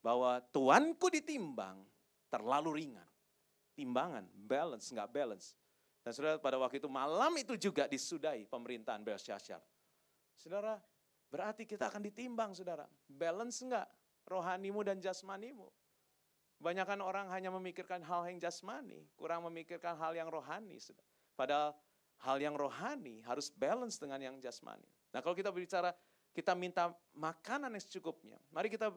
S1: Bahwa Tuanku ditimbang terlalu ringan. Timbangan, balance, nggak balance. Dan saudara, pada waktu itu malam itu juga disudahi pemerintahan Belsyazar. Saudara, berarti kita akan ditimbang, saudara. Balance enggak rohanimu dan jasmanimu? Kebanyakan orang hanya memikirkan hal yang jasmani, kurang memikirkan hal yang rohani. Saudara. Padahal hal yang rohani harus balance dengan yang jasmani. Nah, kalau kita berbicara, kita minta makanan yang secukupnya. Mari kita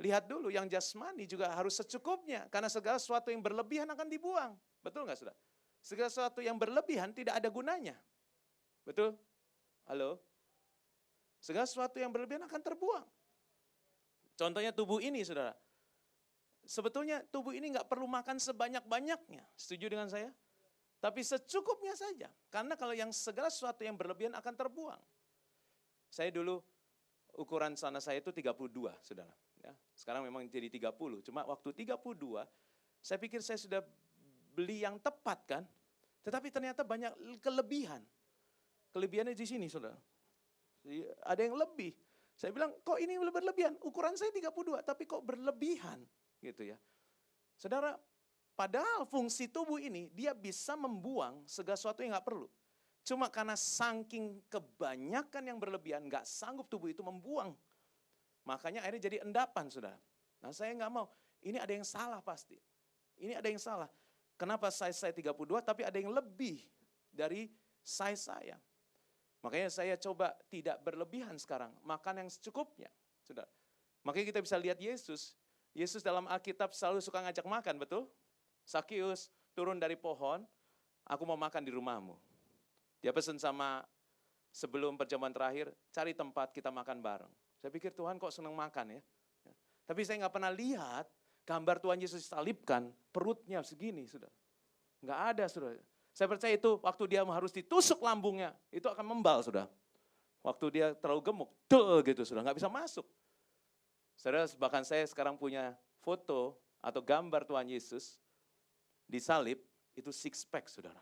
S1: lihat dulu, yang jasmani juga harus secukupnya. Karena segala sesuatu yang berlebihan akan dibuang. Betul nggak, saudara? Segala sesuatu yang berlebihan tidak ada gunanya. Betul? Halo? Segala sesuatu yang berlebihan akan terbuang. Contohnya tubuh ini, saudara. Sebetulnya tubuh ini nggak perlu makan sebanyak-banyaknya. Setuju dengan saya? Tapi secukupnya saja. Karena kalau yang segala sesuatu yang berlebihan akan terbuang. Saya dulu, ukuran celana saya itu 32, saudara. Ya, sekarang memang jadi 30, cuma waktu 32, saya pikir saya sudah beli yang tepat kan, tetapi ternyata banyak kelebihan. Kelebihannya di sini, saudara. Ada yang lebih. Saya bilang, kok ini berlebihan? Ukuran saya 32, tapi kok berlebihan? Gitu ya. Saudara, padahal fungsi tubuh ini, dia bisa membuang segala sesuatu yang gak perlu. Cuma karena saking kebanyakan yang berlebihan, gak sanggup tubuh itu membuang. Makanya akhirnya jadi endapan, saudara. Nah, saya nggak mau. Ini ada yang salah pasti. Ini ada yang salah. Kenapa size saya 32 tapi ada yang lebih dari size saya. Makanya saya coba tidak berlebihan sekarang. Makan yang secukupnya, saudara. Makanya kita bisa lihat Yesus. Yesus dalam Alkitab selalu suka ngajak makan, betul? Sakius turun dari pohon, aku mau makan di rumahmu. Dia pesan sama, sebelum perjamuan terakhir, cari tempat kita makan bareng. Saya pikir Tuhan kok senang makan ya. Tapi saya nggak pernah lihat gambar Tuhan Yesus disalibkan, perutnya segini, saudara. Nggak ada, saudara. Saya percaya itu waktu dia harus ditusuk lambungnya, itu akan membal, saudara. Waktu dia terlalu gemuk, gitu, saudara, nggak bisa masuk. Saudara, bahkan saya sekarang punya foto atau gambar Tuhan Yesus disalib, itu six pack, saudara.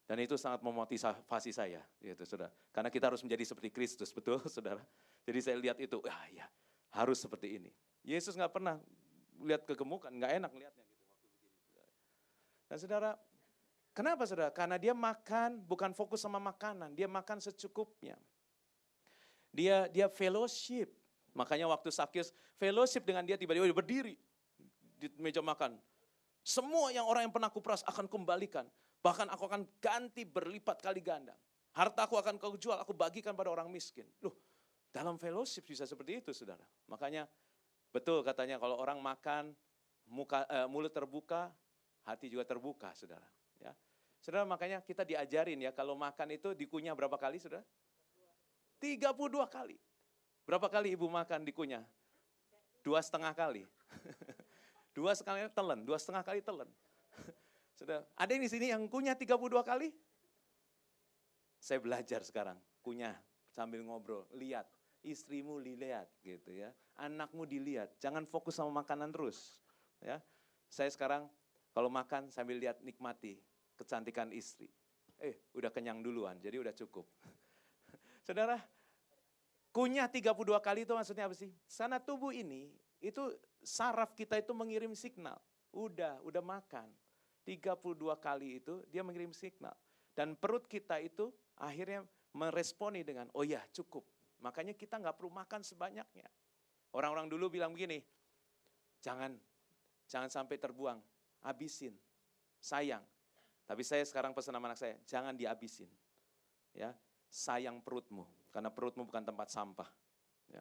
S1: Dan itu sangat memotivasi saya, gitu, saudara. Karena kita harus menjadi seperti Kristus, betul, saudara. Jadi saya lihat itu, ya harus seperti ini. Yesus nggak pernah lihat kegemukan, nggak enak lihatnya gitu waktu begini, saudara. Dan saudara, kenapa, saudara? Karena dia makan bukan fokus sama makanan, dia makan secukupnya. Dia fellowship. Makanya waktu Sakius fellowship dengan dia, tiba-tiba dia berdiri di meja makan. Semua yang orang yang pernah kuperas akan kembalikan. Bahkan aku akan ganti berlipat kali ganda. Hartaku akan kau jual, aku bagikan pada orang miskin. Loh, dalam fellowship bisa seperti itu, saudara. Makanya betul katanya kalau orang makan, mulut terbuka, hati juga terbuka, saudara. Ya. Saudara, makanya kita diajarin ya, kalau makan itu dikunyah berapa kali, saudara? 32 kali. Berapa kali ibu makan dikunyah? 2,5 kali. 2,5 kali telan, 2,5 kali telan. Sudah, ada yang di sini yang kunyah 32 kali? Saya belajar sekarang, kunyah sambil ngobrol, lihat, istrimu dilihat gitu ya, anakmu dilihat, jangan fokus sama makanan terus. Ya, saya sekarang kalau makan sambil lihat nikmati kecantikan istri. Udah kenyang duluan, jadi udah cukup. Saudara, kunyah 32 kali itu maksudnya apa sih? Sana tubuh ini, itu saraf kita itu mengirim signal, udah makan. 32 kali itu dia mengirim signal. Dan perut kita itu akhirnya meresponi dengan, oh ya cukup. Makanya kita nggak perlu makan sebanyaknya. Orang-orang dulu bilang begini, jangan sampai terbuang, habisin, sayang. Tapi saya sekarang pesan sama anak saya, jangan dihabisin. Ya, sayang perutmu, karena perutmu bukan tempat sampah. Ya.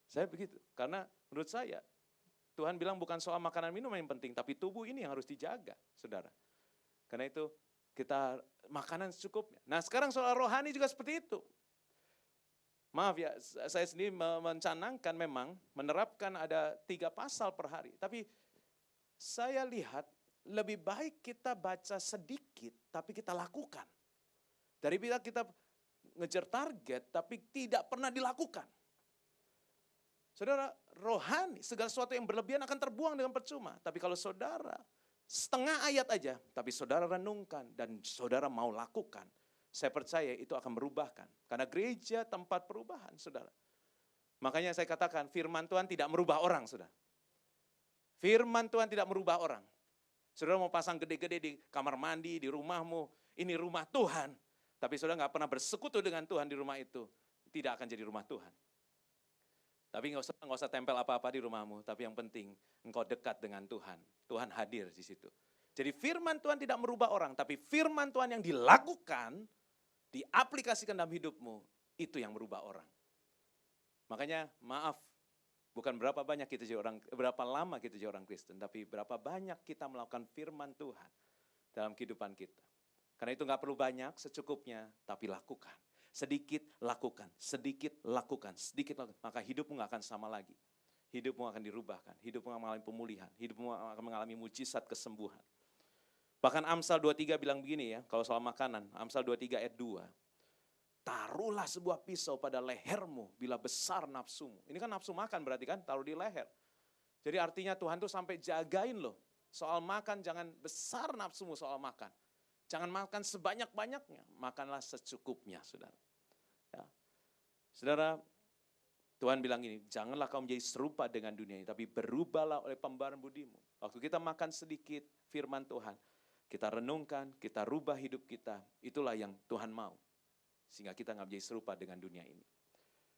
S1: Saya begitu, karena menurut saya, Tuhan bilang bukan soal makanan minum yang penting, tapi tubuh ini yang harus dijaga, saudara. Karena itu, kita makanan secukupnya. Nah sekarang soal rohani juga seperti itu. Maaf ya, saya sendiri mencanangkan memang, menerapkan ada 3 pasal per hari. Tapi saya lihat, lebih baik kita baca sedikit, tapi kita lakukan. Daripada kita ngejar target, tapi tidak pernah dilakukan. Saudara, rohani, segala sesuatu yang berlebihan akan terbuang dengan percuma. Tapi kalau saudara, setengah ayat aja, tapi saudara renungkan dan saudara mau lakukan, saya percaya itu akan merubahkan. Karena gereja tempat perubahan, saudara. Makanya saya katakan, firman Tuhan tidak merubah orang, saudara. Firman Tuhan tidak merubah orang. Saudara mau pasang gede-gede di kamar mandi, di rumahmu, ini rumah Tuhan. Tapi saudara nggak pernah bersekutu dengan Tuhan di rumah itu, tidak akan jadi rumah Tuhan. Tapi nggak usah tempel apa-apa di rumahmu, tapi yang penting engkau dekat dengan Tuhan. Tuhan hadir di situ. Jadi firman Tuhan tidak merubah orang, tapi firman Tuhan yang dilakukan, diaplikasikan dalam hidupmu, itu yang merubah orang. Makanya maaf, bukan berapa banyak kita jadi orang, berapa lama kita jadi orang Kristen, tapi berapa banyak kita melakukan firman Tuhan dalam kehidupan kita. Karena itu nggak perlu banyak, secukupnya, tapi lakukan. Sedikit lakukan, sedikit lakukan, sedikit lakukan. Maka hidupmu nggak akan sama lagi. Hidupmu akan dirubahkan, hidupmu akan mengalami pemulihan, hidupmu akan mengalami mujizat kesembuhan. Bahkan Amsal 23 bilang begini ya, kalau soal makanan, Amsal 23 ayat 2. Taruhlah sebuah pisau pada lehermu bila besar nafsumu. Ini kan nafsu makan berarti kan, taruh di leher. Jadi artinya Tuhan tuh sampai jagain loh. Soal makan jangan besar nafsumu soal makan. Jangan makan sebanyak-banyaknya, makanlah secukupnya, saudara. Ya. Saudara, Tuhan bilang ini, janganlah kau menjadi serupa dengan dunia ini, tapi berubahlah oleh pembaharuan budimu. Waktu kita makan sedikit firman Tuhan, kita renungkan, kita rubah hidup kita, itulah yang Tuhan mau. Sehingga kita nggak menjadi serupa dengan dunia ini.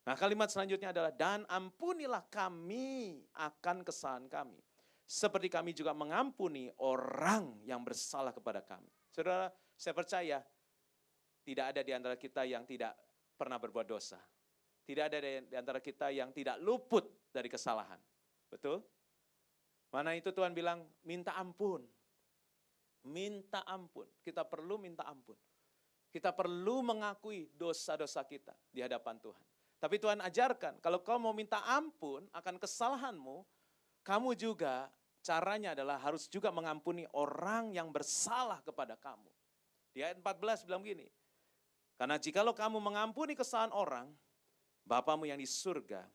S1: Nah kalimat selanjutnya adalah, dan ampunilah kami akan kesalahan kami. Seperti kami juga mengampuni orang yang bersalah kepada kami. Saudara, saya percaya tidak ada di antara kita yang tidak pernah berbuat dosa. Tidak ada di antara kita yang tidak luput dari kesalahan. Betul? Mana itu Tuhan bilang, minta ampun. Minta ampun. Kita perlu minta ampun. Kita perlu mengakui dosa-dosa kita di hadapan Tuhan. Tapi Tuhan ajarkan, kalau kau mau minta ampun akan kesalahanmu, kamu juga caranya adalah harus juga mengampuni orang yang bersalah kepada kamu. Di ayat 14 bilang begini, karena jikalau kamu mengampuni kesalahan orang, Bapamu yang di surga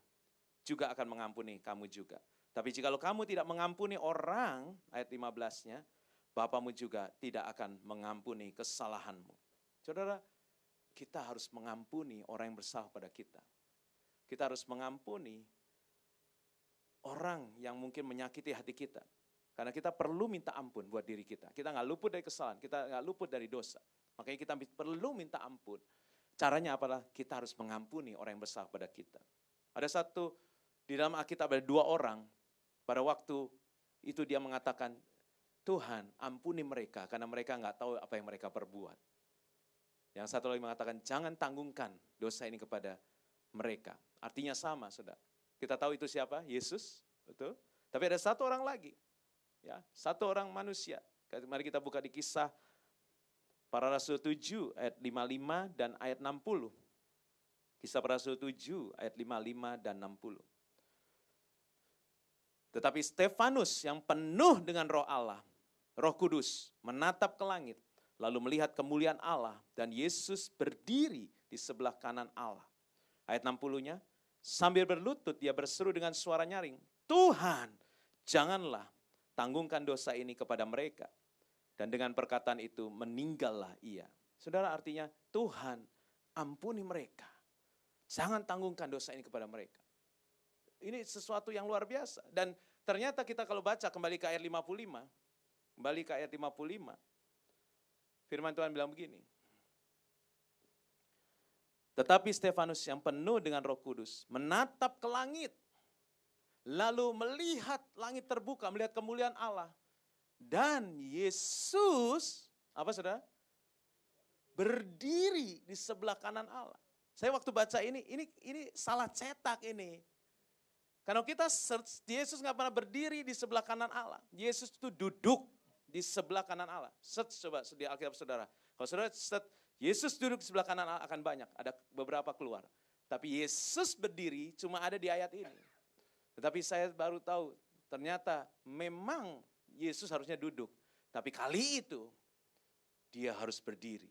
S1: juga akan mengampuni kamu juga. Tapi jikalau kamu tidak mengampuni orang, ayat 15-nya, Bapamu juga tidak akan mengampuni kesalahanmu. Saudara, kita harus mengampuni orang yang bersalah pada kita. Kita harus mengampuni orang yang mungkin menyakiti hati kita. Karena kita perlu minta ampun buat diri kita. Kita nggak luput dari kesalahan, kita nggak luput dari dosa. Makanya kita perlu minta ampun. Caranya apalah? Kita harus mengampuni orang yang bersalah pada kita. Ada satu, di dalam Alkitab ada 2 orang, pada waktu itu dia mengatakan, Tuhan ampuni mereka karena mereka nggak tahu apa yang mereka perbuat. Yang satu lagi mengatakan, jangan tanggungkan dosa ini kepada mereka. Artinya sama, saudara. Kita tahu itu siapa? Yesus, betul. Tapi ada satu orang lagi, ya, satu orang manusia. Mari kita buka di Kisah Para Rasul 7 ayat 55 dan ayat 60. Kisah Para Rasul 7 ayat 55 dan 60. Tetapi Stefanus yang penuh dengan Roh Allah, Roh Kudus, menatap ke langit, lalu melihat kemuliaan Allah dan Yesus berdiri di sebelah kanan Allah. Ayat 60-nya, sambil berlutut dia berseru dengan suara nyaring, Tuhan, janganlah tanggungkan dosa ini kepada mereka. Dan dengan perkataan itu meninggallah ia. Saudara, artinya Tuhan ampuni mereka. Jangan tanggungkan dosa ini kepada mereka. Ini sesuatu yang luar biasa. Dan ternyata kita kalau baca kembali ke ayat 55. Kembali ke ayat 55. Firman Tuhan bilang begini. Tetapi Stefanus yang penuh dengan Roh Kudus menatap ke langit. Lalu melihat langit terbuka, melihat kemuliaan Allah. Dan Yesus, Apa saudara? Berdiri di sebelah kanan Allah. Saya waktu baca ini salah cetak ini. Karena kita search, Yesus nggak pernah berdiri di sebelah kanan Allah. Yesus itu duduk di sebelah kanan Allah. Search coba di Alkitab saudara. Kalau saudara search, Yesus duduk di sebelah kanan Allah akan banyak. Ada beberapa keluar. Tapi Yesus berdiri cuma ada di ayat ini. Tetapi saya baru tahu ternyata memang Yesus harusnya duduk. Tapi kali itu dia harus berdiri.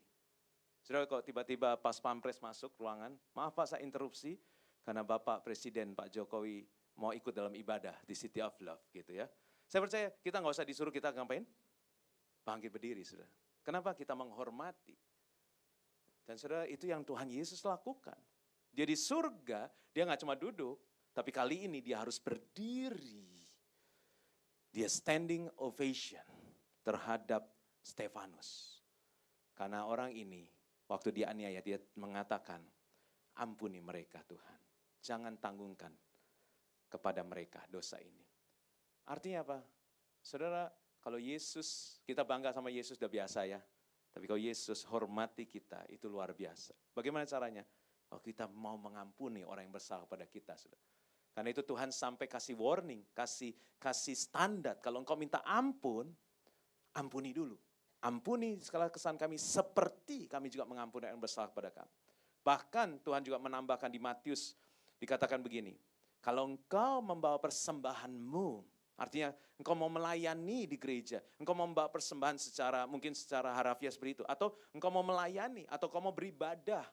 S1: Saudara, kalau tiba-tiba pas Pampres masuk ruangan, maaf Pak saya interupsi, karena Bapak Presiden Pak Jokowi mau ikut dalam ibadah di City of Love gitu ya. Saya percaya kita nggak usah disuruh kita ngapain? Bangkit berdiri saudara. Kenapa? Kita menghormati. Dan saudara itu yang Tuhan Yesus lakukan. Dia di surga, dia nggak cuma duduk, tapi kali ini dia harus berdiri. Dia standing ovation terhadap Stefanus. Karena orang ini waktu dianiaya dia mengatakan, ampuni mereka Tuhan. Jangan tanggungkan kepada mereka dosa ini. Artinya apa? Saudara, kalau Yesus, kita bangga sama Yesus udah biasa ya. Tapi kalau Yesus hormati kita, itu luar biasa. Bagaimana caranya? Kalau kita mau mengampuni orang yang bersalah pada kita. Saudara. Karena itu Tuhan sampai kasih warning, kasih standar. Kalau engkau minta ampun, ampuni dulu. Ampuni segala kesalahan kami seperti kami juga mengampuni orang yang bersalah pada kami. Bahkan Tuhan juga menambahkan di Matius, dikatakan begini, kalau engkau membawa persembahanmu, artinya engkau mau melayani di gereja, engkau mau membawa persembahan mungkin secara harafiah seperti itu, atau engkau mau melayani, atau engkau mau beribadah,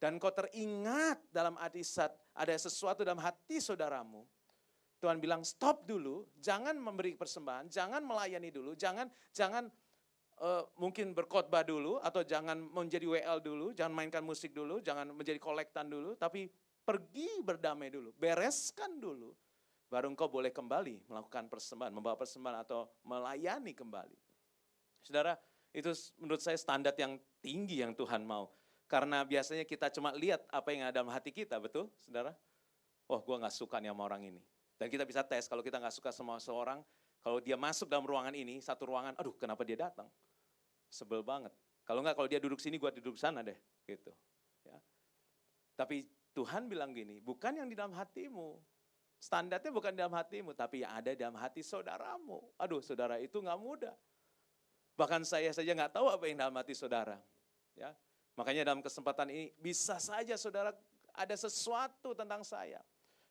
S1: dan engkau teringat dalam hadisat ada sesuatu dalam hati saudaramu, Tuhan bilang stop dulu, jangan memberi persembahan, jangan melayani dulu, jangan mungkin berkhotbah dulu, atau jangan menjadi WL dulu, jangan mainkan musik dulu, jangan menjadi kolektan dulu, tapi pergi berdamai dulu, bereskan dulu, baru engkau boleh kembali melakukan persembahan, membawa persembahan atau melayani kembali. Saudara, itu menurut saya standar yang tinggi yang Tuhan mau. Karena biasanya kita cuma lihat apa yang ada dalam hati kita, betul saudara? Oh gue gak suka nih sama orang ini. Dan kita bisa tes kalau kita gak suka sama seorang, kalau dia masuk dalam ruangan ini, satu ruangan, aduh kenapa dia datang? Sebel banget. Kalau enggak, kalau dia duduk sini, gue duduk sana deh. Gitu. Ya. Tapi Tuhan bilang gini, bukan yang di dalam hatimu. Standarnya bukan di dalam hatimu, tapi yang ada di dalam hati saudaramu. Aduh saudara itu gak mudah. Bahkan saya saja gak tahu apa yang dalam hati saudara. Ya. Makanya dalam kesempatan ini, bisa saja saudara ada sesuatu tentang saya.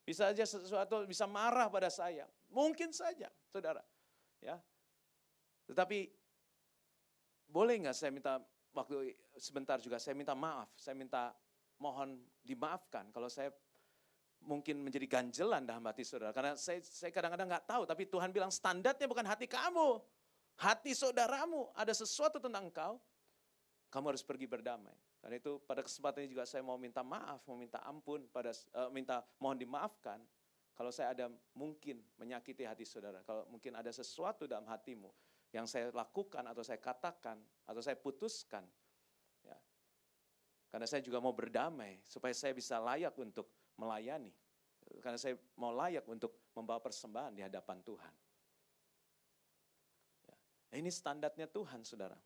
S1: Bisa saja sesuatu bisa marah pada saya. Mungkin saja, saudara. Ya. Tetapi boleh nggak saya minta waktu sebentar juga, saya minta maaf. Saya minta mohon dimaafkan kalau saya mungkin menjadi ganjelan dalam hati saudara. Karena saya kadang-kadang nggak tahu, tapi Tuhan bilang standarnya bukan hati kamu. Hati saudaramu, ada sesuatu tentang engkau, kamu harus pergi berdamai. Karena itu pada kesempatan ini juga saya mau minta maaf, mau minta ampun, mohon dimaafkan. Kalau saya ada mungkin menyakiti hati saudara, kalau mungkin ada sesuatu dalam hatimu yang saya lakukan atau saya katakan atau saya putuskan. Ya. Karena saya juga mau berdamai supaya saya bisa layak untuk melayani. Karena saya mau layak untuk membawa persembahan di hadapan Tuhan. Ya. Nah, ini standarnya Tuhan saudara.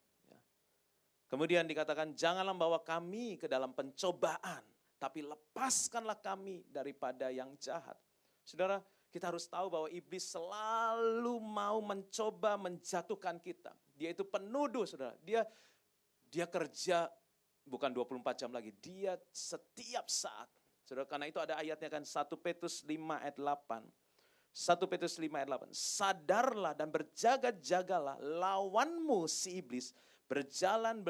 S1: Kemudian dikatakan, janganlah membawa kami ke dalam pencobaan, tapi lepaskanlah kami daripada yang jahat. Saudara, kita harus tahu bahwa iblis selalu mau mencoba menjatuhkan kita. Dia itu penuduh, saudara. Dia kerja bukan 24 jam lagi, dia setiap saat. Saudara, karena itu ada ayatnya kan 1 Petrus 5 ayat 8. 1 Petrus 5 ayat 8. Sadarlah dan berjaga-jagalah lawanmu si iblis, berjalan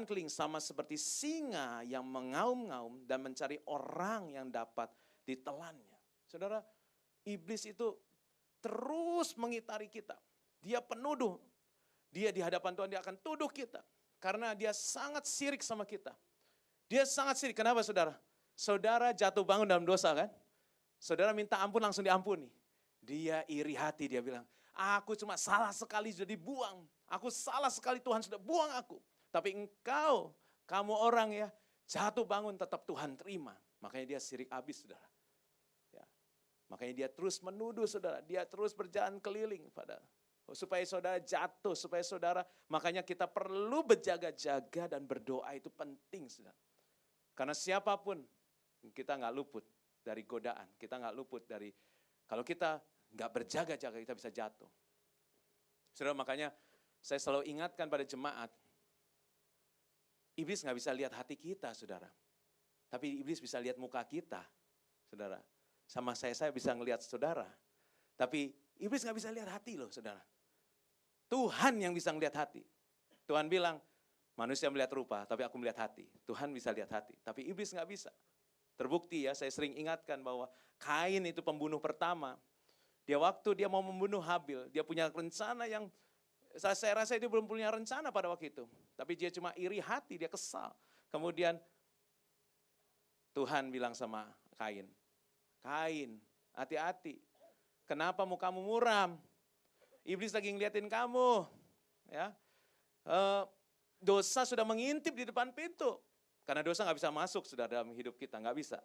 S1: keliling sama seperti singa yang mengaum-ngaum dan mencari orang yang dapat ditelannya. Saudara, iblis itu terus mengitari kita. Dia penuduh. Dia di hadapan Tuhan, dia akan tuduh kita. Karena dia sangat sirik sama kita. Dia sangat sirik. Kenapa saudara? Saudara jatuh bangun dalam dosa kan? Saudara minta ampun langsung diampuni. Dia iri hati, dia bilang, aku cuma salah sekali sudah dibuang. Aku salah sekali Tuhan sudah buang aku. Tapi engkau, kamu orang ya, jatuh bangun tetap Tuhan terima. Makanya dia sirik habis saudara. Ya. Makanya dia terus menuduh saudara. Dia terus berjalan keliling pada. supaya saudara jatuh, supaya saudara, makanya kita perlu berjaga-jaga dan berdoa itu penting, saudara. Karena siapapun, kita nggak luput dari godaan, kita nggak luput dari, kalau kita nggak berjaga-jaga, kita bisa jatuh. Saudara, makanya saya selalu ingatkan pada jemaat, iblis nggak bisa lihat hati kita, saudara. Tapi iblis bisa lihat muka kita, saudara. Sama saya bisa ngelihat saudara. Tapi iblis nggak bisa lihat hati loh, saudara. Tuhan yang bisa ngelihat hati. Tuhan bilang, manusia melihat rupa, tapi aku melihat hati. Tuhan bisa lihat hati, tapi iblis nggak bisa. Terbukti ya, saya sering ingatkan bahwa Kain itu pembunuh pertama. Waktu dia mau membunuh Habil, dia punya rencana yang, saya rasa itu belum punya rencana pada waktu itu. Tapi dia cuma iri hati, dia kesal. Kemudian Tuhan bilang sama Kain, Kain, hati-hati. Kenapa mukamu muram? Iblis lagi ngeliatin kamu. Ya, dosa sudah mengintip di depan pintu. Karena dosa nggak bisa masuk sudah dalam hidup kita, nggak bisa.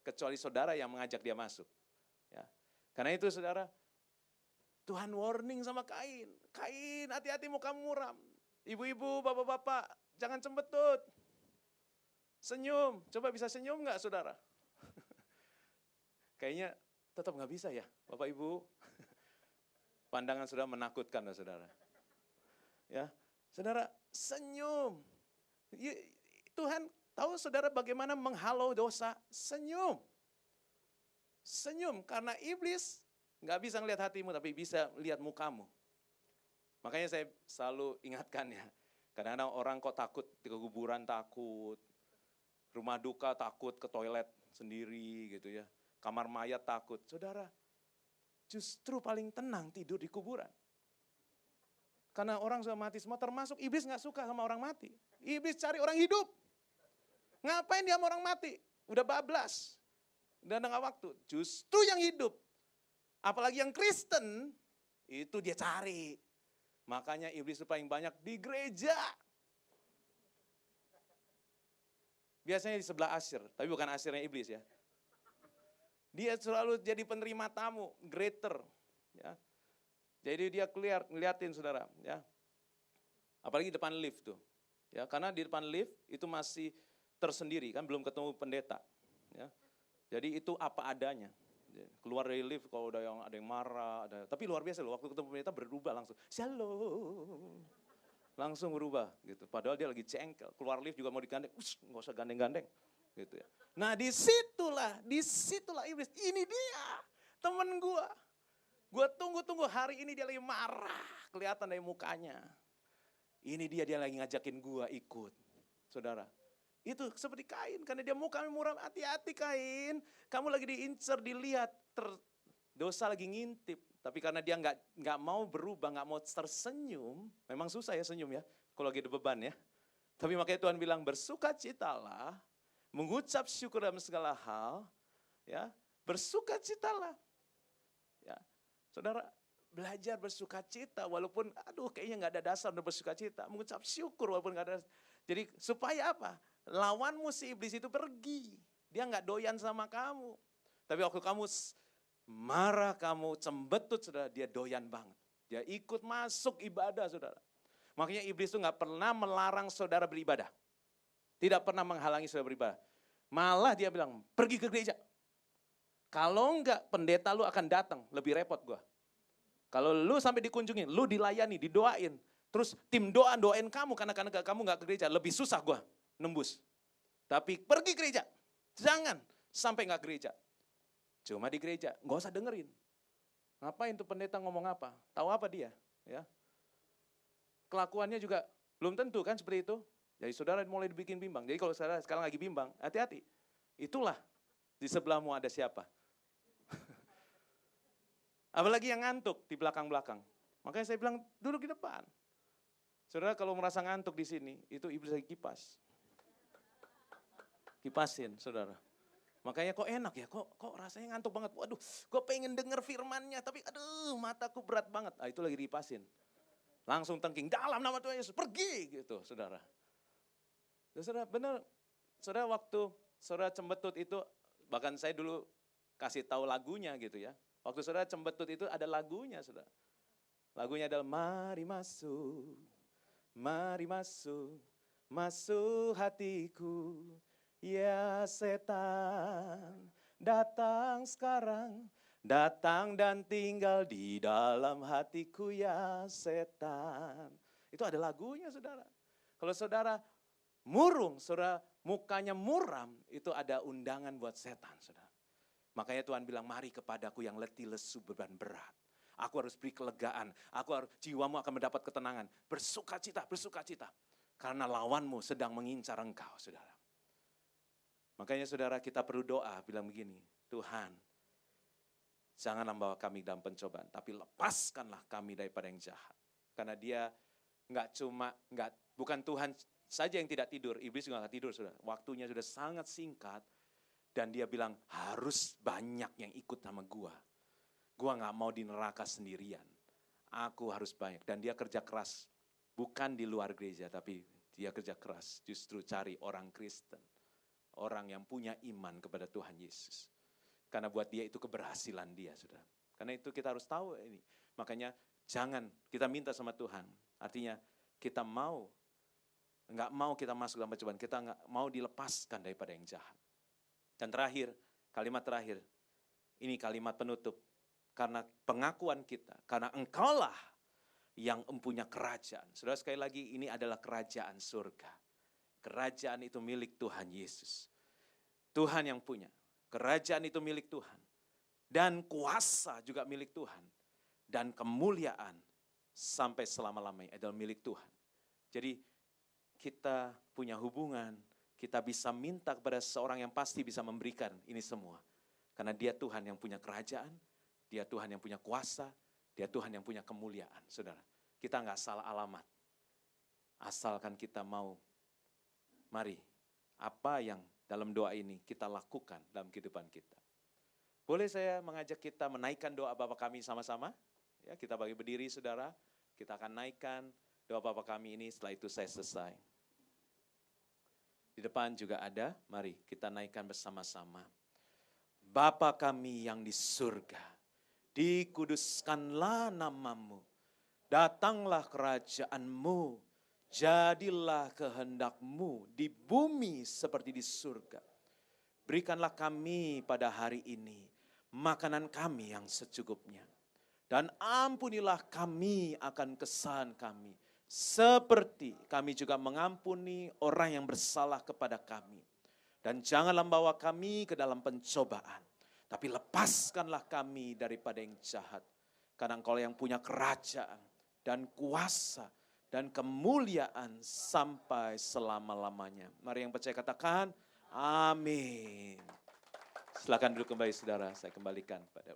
S1: Kecuali saudara yang mengajak dia masuk. Ya. Karena itu saudara, Tuhan warning sama Kain. Kain, hati-hati mukamu muram. Ibu-ibu, bapak-bapak, jangan cembetut. Senyum, coba bisa senyum nggak saudara? Kayaknya tetap nggak bisa ya, Bapak Ibu. Pandangan saudara menakutkan loh saudara. Ya, saudara senyum. Tuhan tahu saudara bagaimana menghalau dosa, senyum. Senyum, karena iblis nggak bisa ngelihat hatimu, tapi bisa lihat mukamu. Makanya saya selalu ingatkan ya, kadang-kadang orang kok takut, di kuburan takut, rumah duka takut, ke toilet sendiri gitu ya. Kamar mayat takut. Saudara, justru paling tenang tidur di kuburan. Karena orang sudah mati semua, termasuk iblis gak suka sama orang mati. Iblis cari orang hidup. Ngapain dia sama orang mati? Udah bablas. Udah nggak waktu. Justru yang hidup. Apalagi yang Kristen, itu dia cari. Makanya iblis itu paling banyak di gereja. Biasanya di sebelah Asyir, tapi bukan Asyirnya iblis ya. Dia selalu jadi penerima tamu, greeter, ya. Jadi dia ngeliatin saudara, ya. Apalagi depan lift tuh, ya. Karena di depan lift itu masih tersendiri, kan belum ketemu pendeta, ya. Jadi itu apa adanya. Keluar dari lift kalau ada yang marah, tapi luar biasa loh. Waktu ketemu pendeta berubah langsung, shalom, langsung berubah gitu. Padahal dia lagi cengkel, keluar lift juga mau digandeng, nggak usah gandeng-gandeng. Gitu ya. Nah disitulah iblis, ini dia temen gue tunggu hari ini dia lagi marah, kelihatan dari mukanya. Ini dia lagi ngajakin gue ikut, saudara. Itu seperti Kain, karena dia mukanya muram, hati-hati Kain, kamu lagi diincer, dilihat, dosa lagi ngintip. Tapi karena dia nggak mau berubah, nggak mau tersenyum, memang susah ya senyum ya, kalau lagi ada beban ya. Tapi makanya Tuhan bilang bersukacitalah, mengucap syukur dalam segala hal, ya, bersukacitalah. Ya, saudara, belajar bersukacita walaupun kayaknya nggak ada dasar untuk bersukacita, mengucap syukur walaupun nggak ada. Jadi supaya apa? Lawanmu si iblis itu pergi, dia nggak doyan sama kamu. Tapi waktu kamu marah, kamu cembetut, saudara, dia doyan banget. Dia ikut masuk ibadah, saudara. Makanya iblis itu nggak pernah melarang saudara beribadah. Tidak pernah menghalangi saudara beribadah. Malah dia bilang, pergi ke gereja. Kalau enggak, pendeta lu akan datang, lebih repot gua. Kalau lu sampai dikunjungi, lu dilayani, didoain. Terus tim doain kamu, karena kamu enggak ke gereja, lebih susah gua nembus. Tapi pergi gereja, jangan sampai enggak gereja. Cuma di gereja, enggak usah dengerin. Ngapain tuh pendeta ngomong apa? Tahu apa dia? Ya. Kelakuannya juga belum tentu kan seperti itu. Jadi saudara mulai dibikin bimbang. Jadi kalau saudara sekarang lagi bimbang, hati-hati. Itulah di sebelahmu ada siapa. Apalagi yang ngantuk di belakang-belakang. Makanya saya bilang duduk di depan. Saudara kalau merasa ngantuk di sini, itu iblis lagi kipas. Kipasin saudara. Makanya kok enak ya, kok rasanya ngantuk banget. Waduh, gue pengen denger firmannya, tapi mataku berat banget. Itu lagi dikipasin. Langsung tengking, dalam nama Tuhan Yesus, pergi gitu saudara. Saudara benar, saudara waktu saudara cembetut itu, bahkan saya dulu kasih tahu lagunya gitu ya. Waktu saudara cembetut itu ada lagunya saudara. Lagunya adalah mari masuk, masuk hatiku. Ya setan, datang sekarang, datang dan tinggal di dalam hatiku ya setan. Itu ada lagunya saudara. Kalau saudara murung, saudara mukanya muram, itu ada undangan buat setan saudara. Makanya Tuhan bilang, mari kepadaku yang letih, lesu, beban berat. Aku harus beri kelegaan, jiwamu akan mendapat ketenangan. Bersukacita, bersukacita. Karena lawanmu sedang mengincar engkau, saudara. Makanya saudara kita perlu doa, bilang begini, Tuhan, janganlah membawa kami dalam pencobaan, tapi lepaskanlah kami daripada yang jahat. Karena dia bukan Tuhan saja yang tidak tidur, iblis juga nggak tidur, saudara. Waktunya sudah sangat singkat, dan dia bilang harus banyak yang ikut sama gua. Gua gak mau di neraka sendirian. Aku harus banyak. Dan dia kerja keras. Bukan di luar gereja, tapi dia kerja keras. Justru cari orang Kristen. Orang yang punya iman kepada Tuhan Yesus. Karena buat dia itu keberhasilan dia, saudara. Karena itu kita harus tahu ini. Makanya jangan kita minta sama Tuhan. Artinya kita nggak mau kita masuk dalam pencobaan. Kita nggak mau dilepaskan daripada yang jahat. Dan terakhir, kalimat terakhir. Ini kalimat penutup. Karena pengakuan kita, karena engkaulah yang mempunyai kerajaan. Saudara sekali lagi ini adalah kerajaan surga. Kerajaan itu milik Tuhan Yesus. Tuhan yang punya. Kerajaan itu milik Tuhan. Dan kuasa juga milik Tuhan. Dan kemuliaan sampai selama-lamanya adalah milik Tuhan. Jadi kita punya hubungan, kita bisa minta kepada seorang yang pasti bisa memberikan ini semua. Karena dia Tuhan yang punya kerajaan, dia Tuhan yang punya kuasa, dia Tuhan yang punya kemuliaan, saudara. Kita nggak salah alamat. Asalkan kita mau, mari, apa yang dalam doa ini kita lakukan dalam kehidupan kita. Boleh saya mengajak kita menaikkan doa Bapa kami sama-sama? Ya, kita bagi berdiri, saudara. Kita akan naikkan doa Bapa kami ini, setelah itu saya selesai. Di depan juga ada, mari kita naikkan bersama-sama. Bapa kami yang di surga, dikuduskanlah namamu, datanglah kerajaanmu, jadilah kehendakmu di bumi seperti di surga. Berikanlah kami pada hari ini makanan kami yang secukupnya. Dan ampunilah kami akan kesalahan kami, seperti kami juga mengampuni orang yang bersalah kepada kami. Dan janganlah membawa kami ke dalam pencobaan, tapi lepaskanlah kami daripada yang jahat. Karena Engkau yang punya kerajaan dan kuasa dan kemuliaan sampai selama-lamanya. Mari yang percaya katakan, amin. Silakan duduk kembali saudara, saya kembalikan pada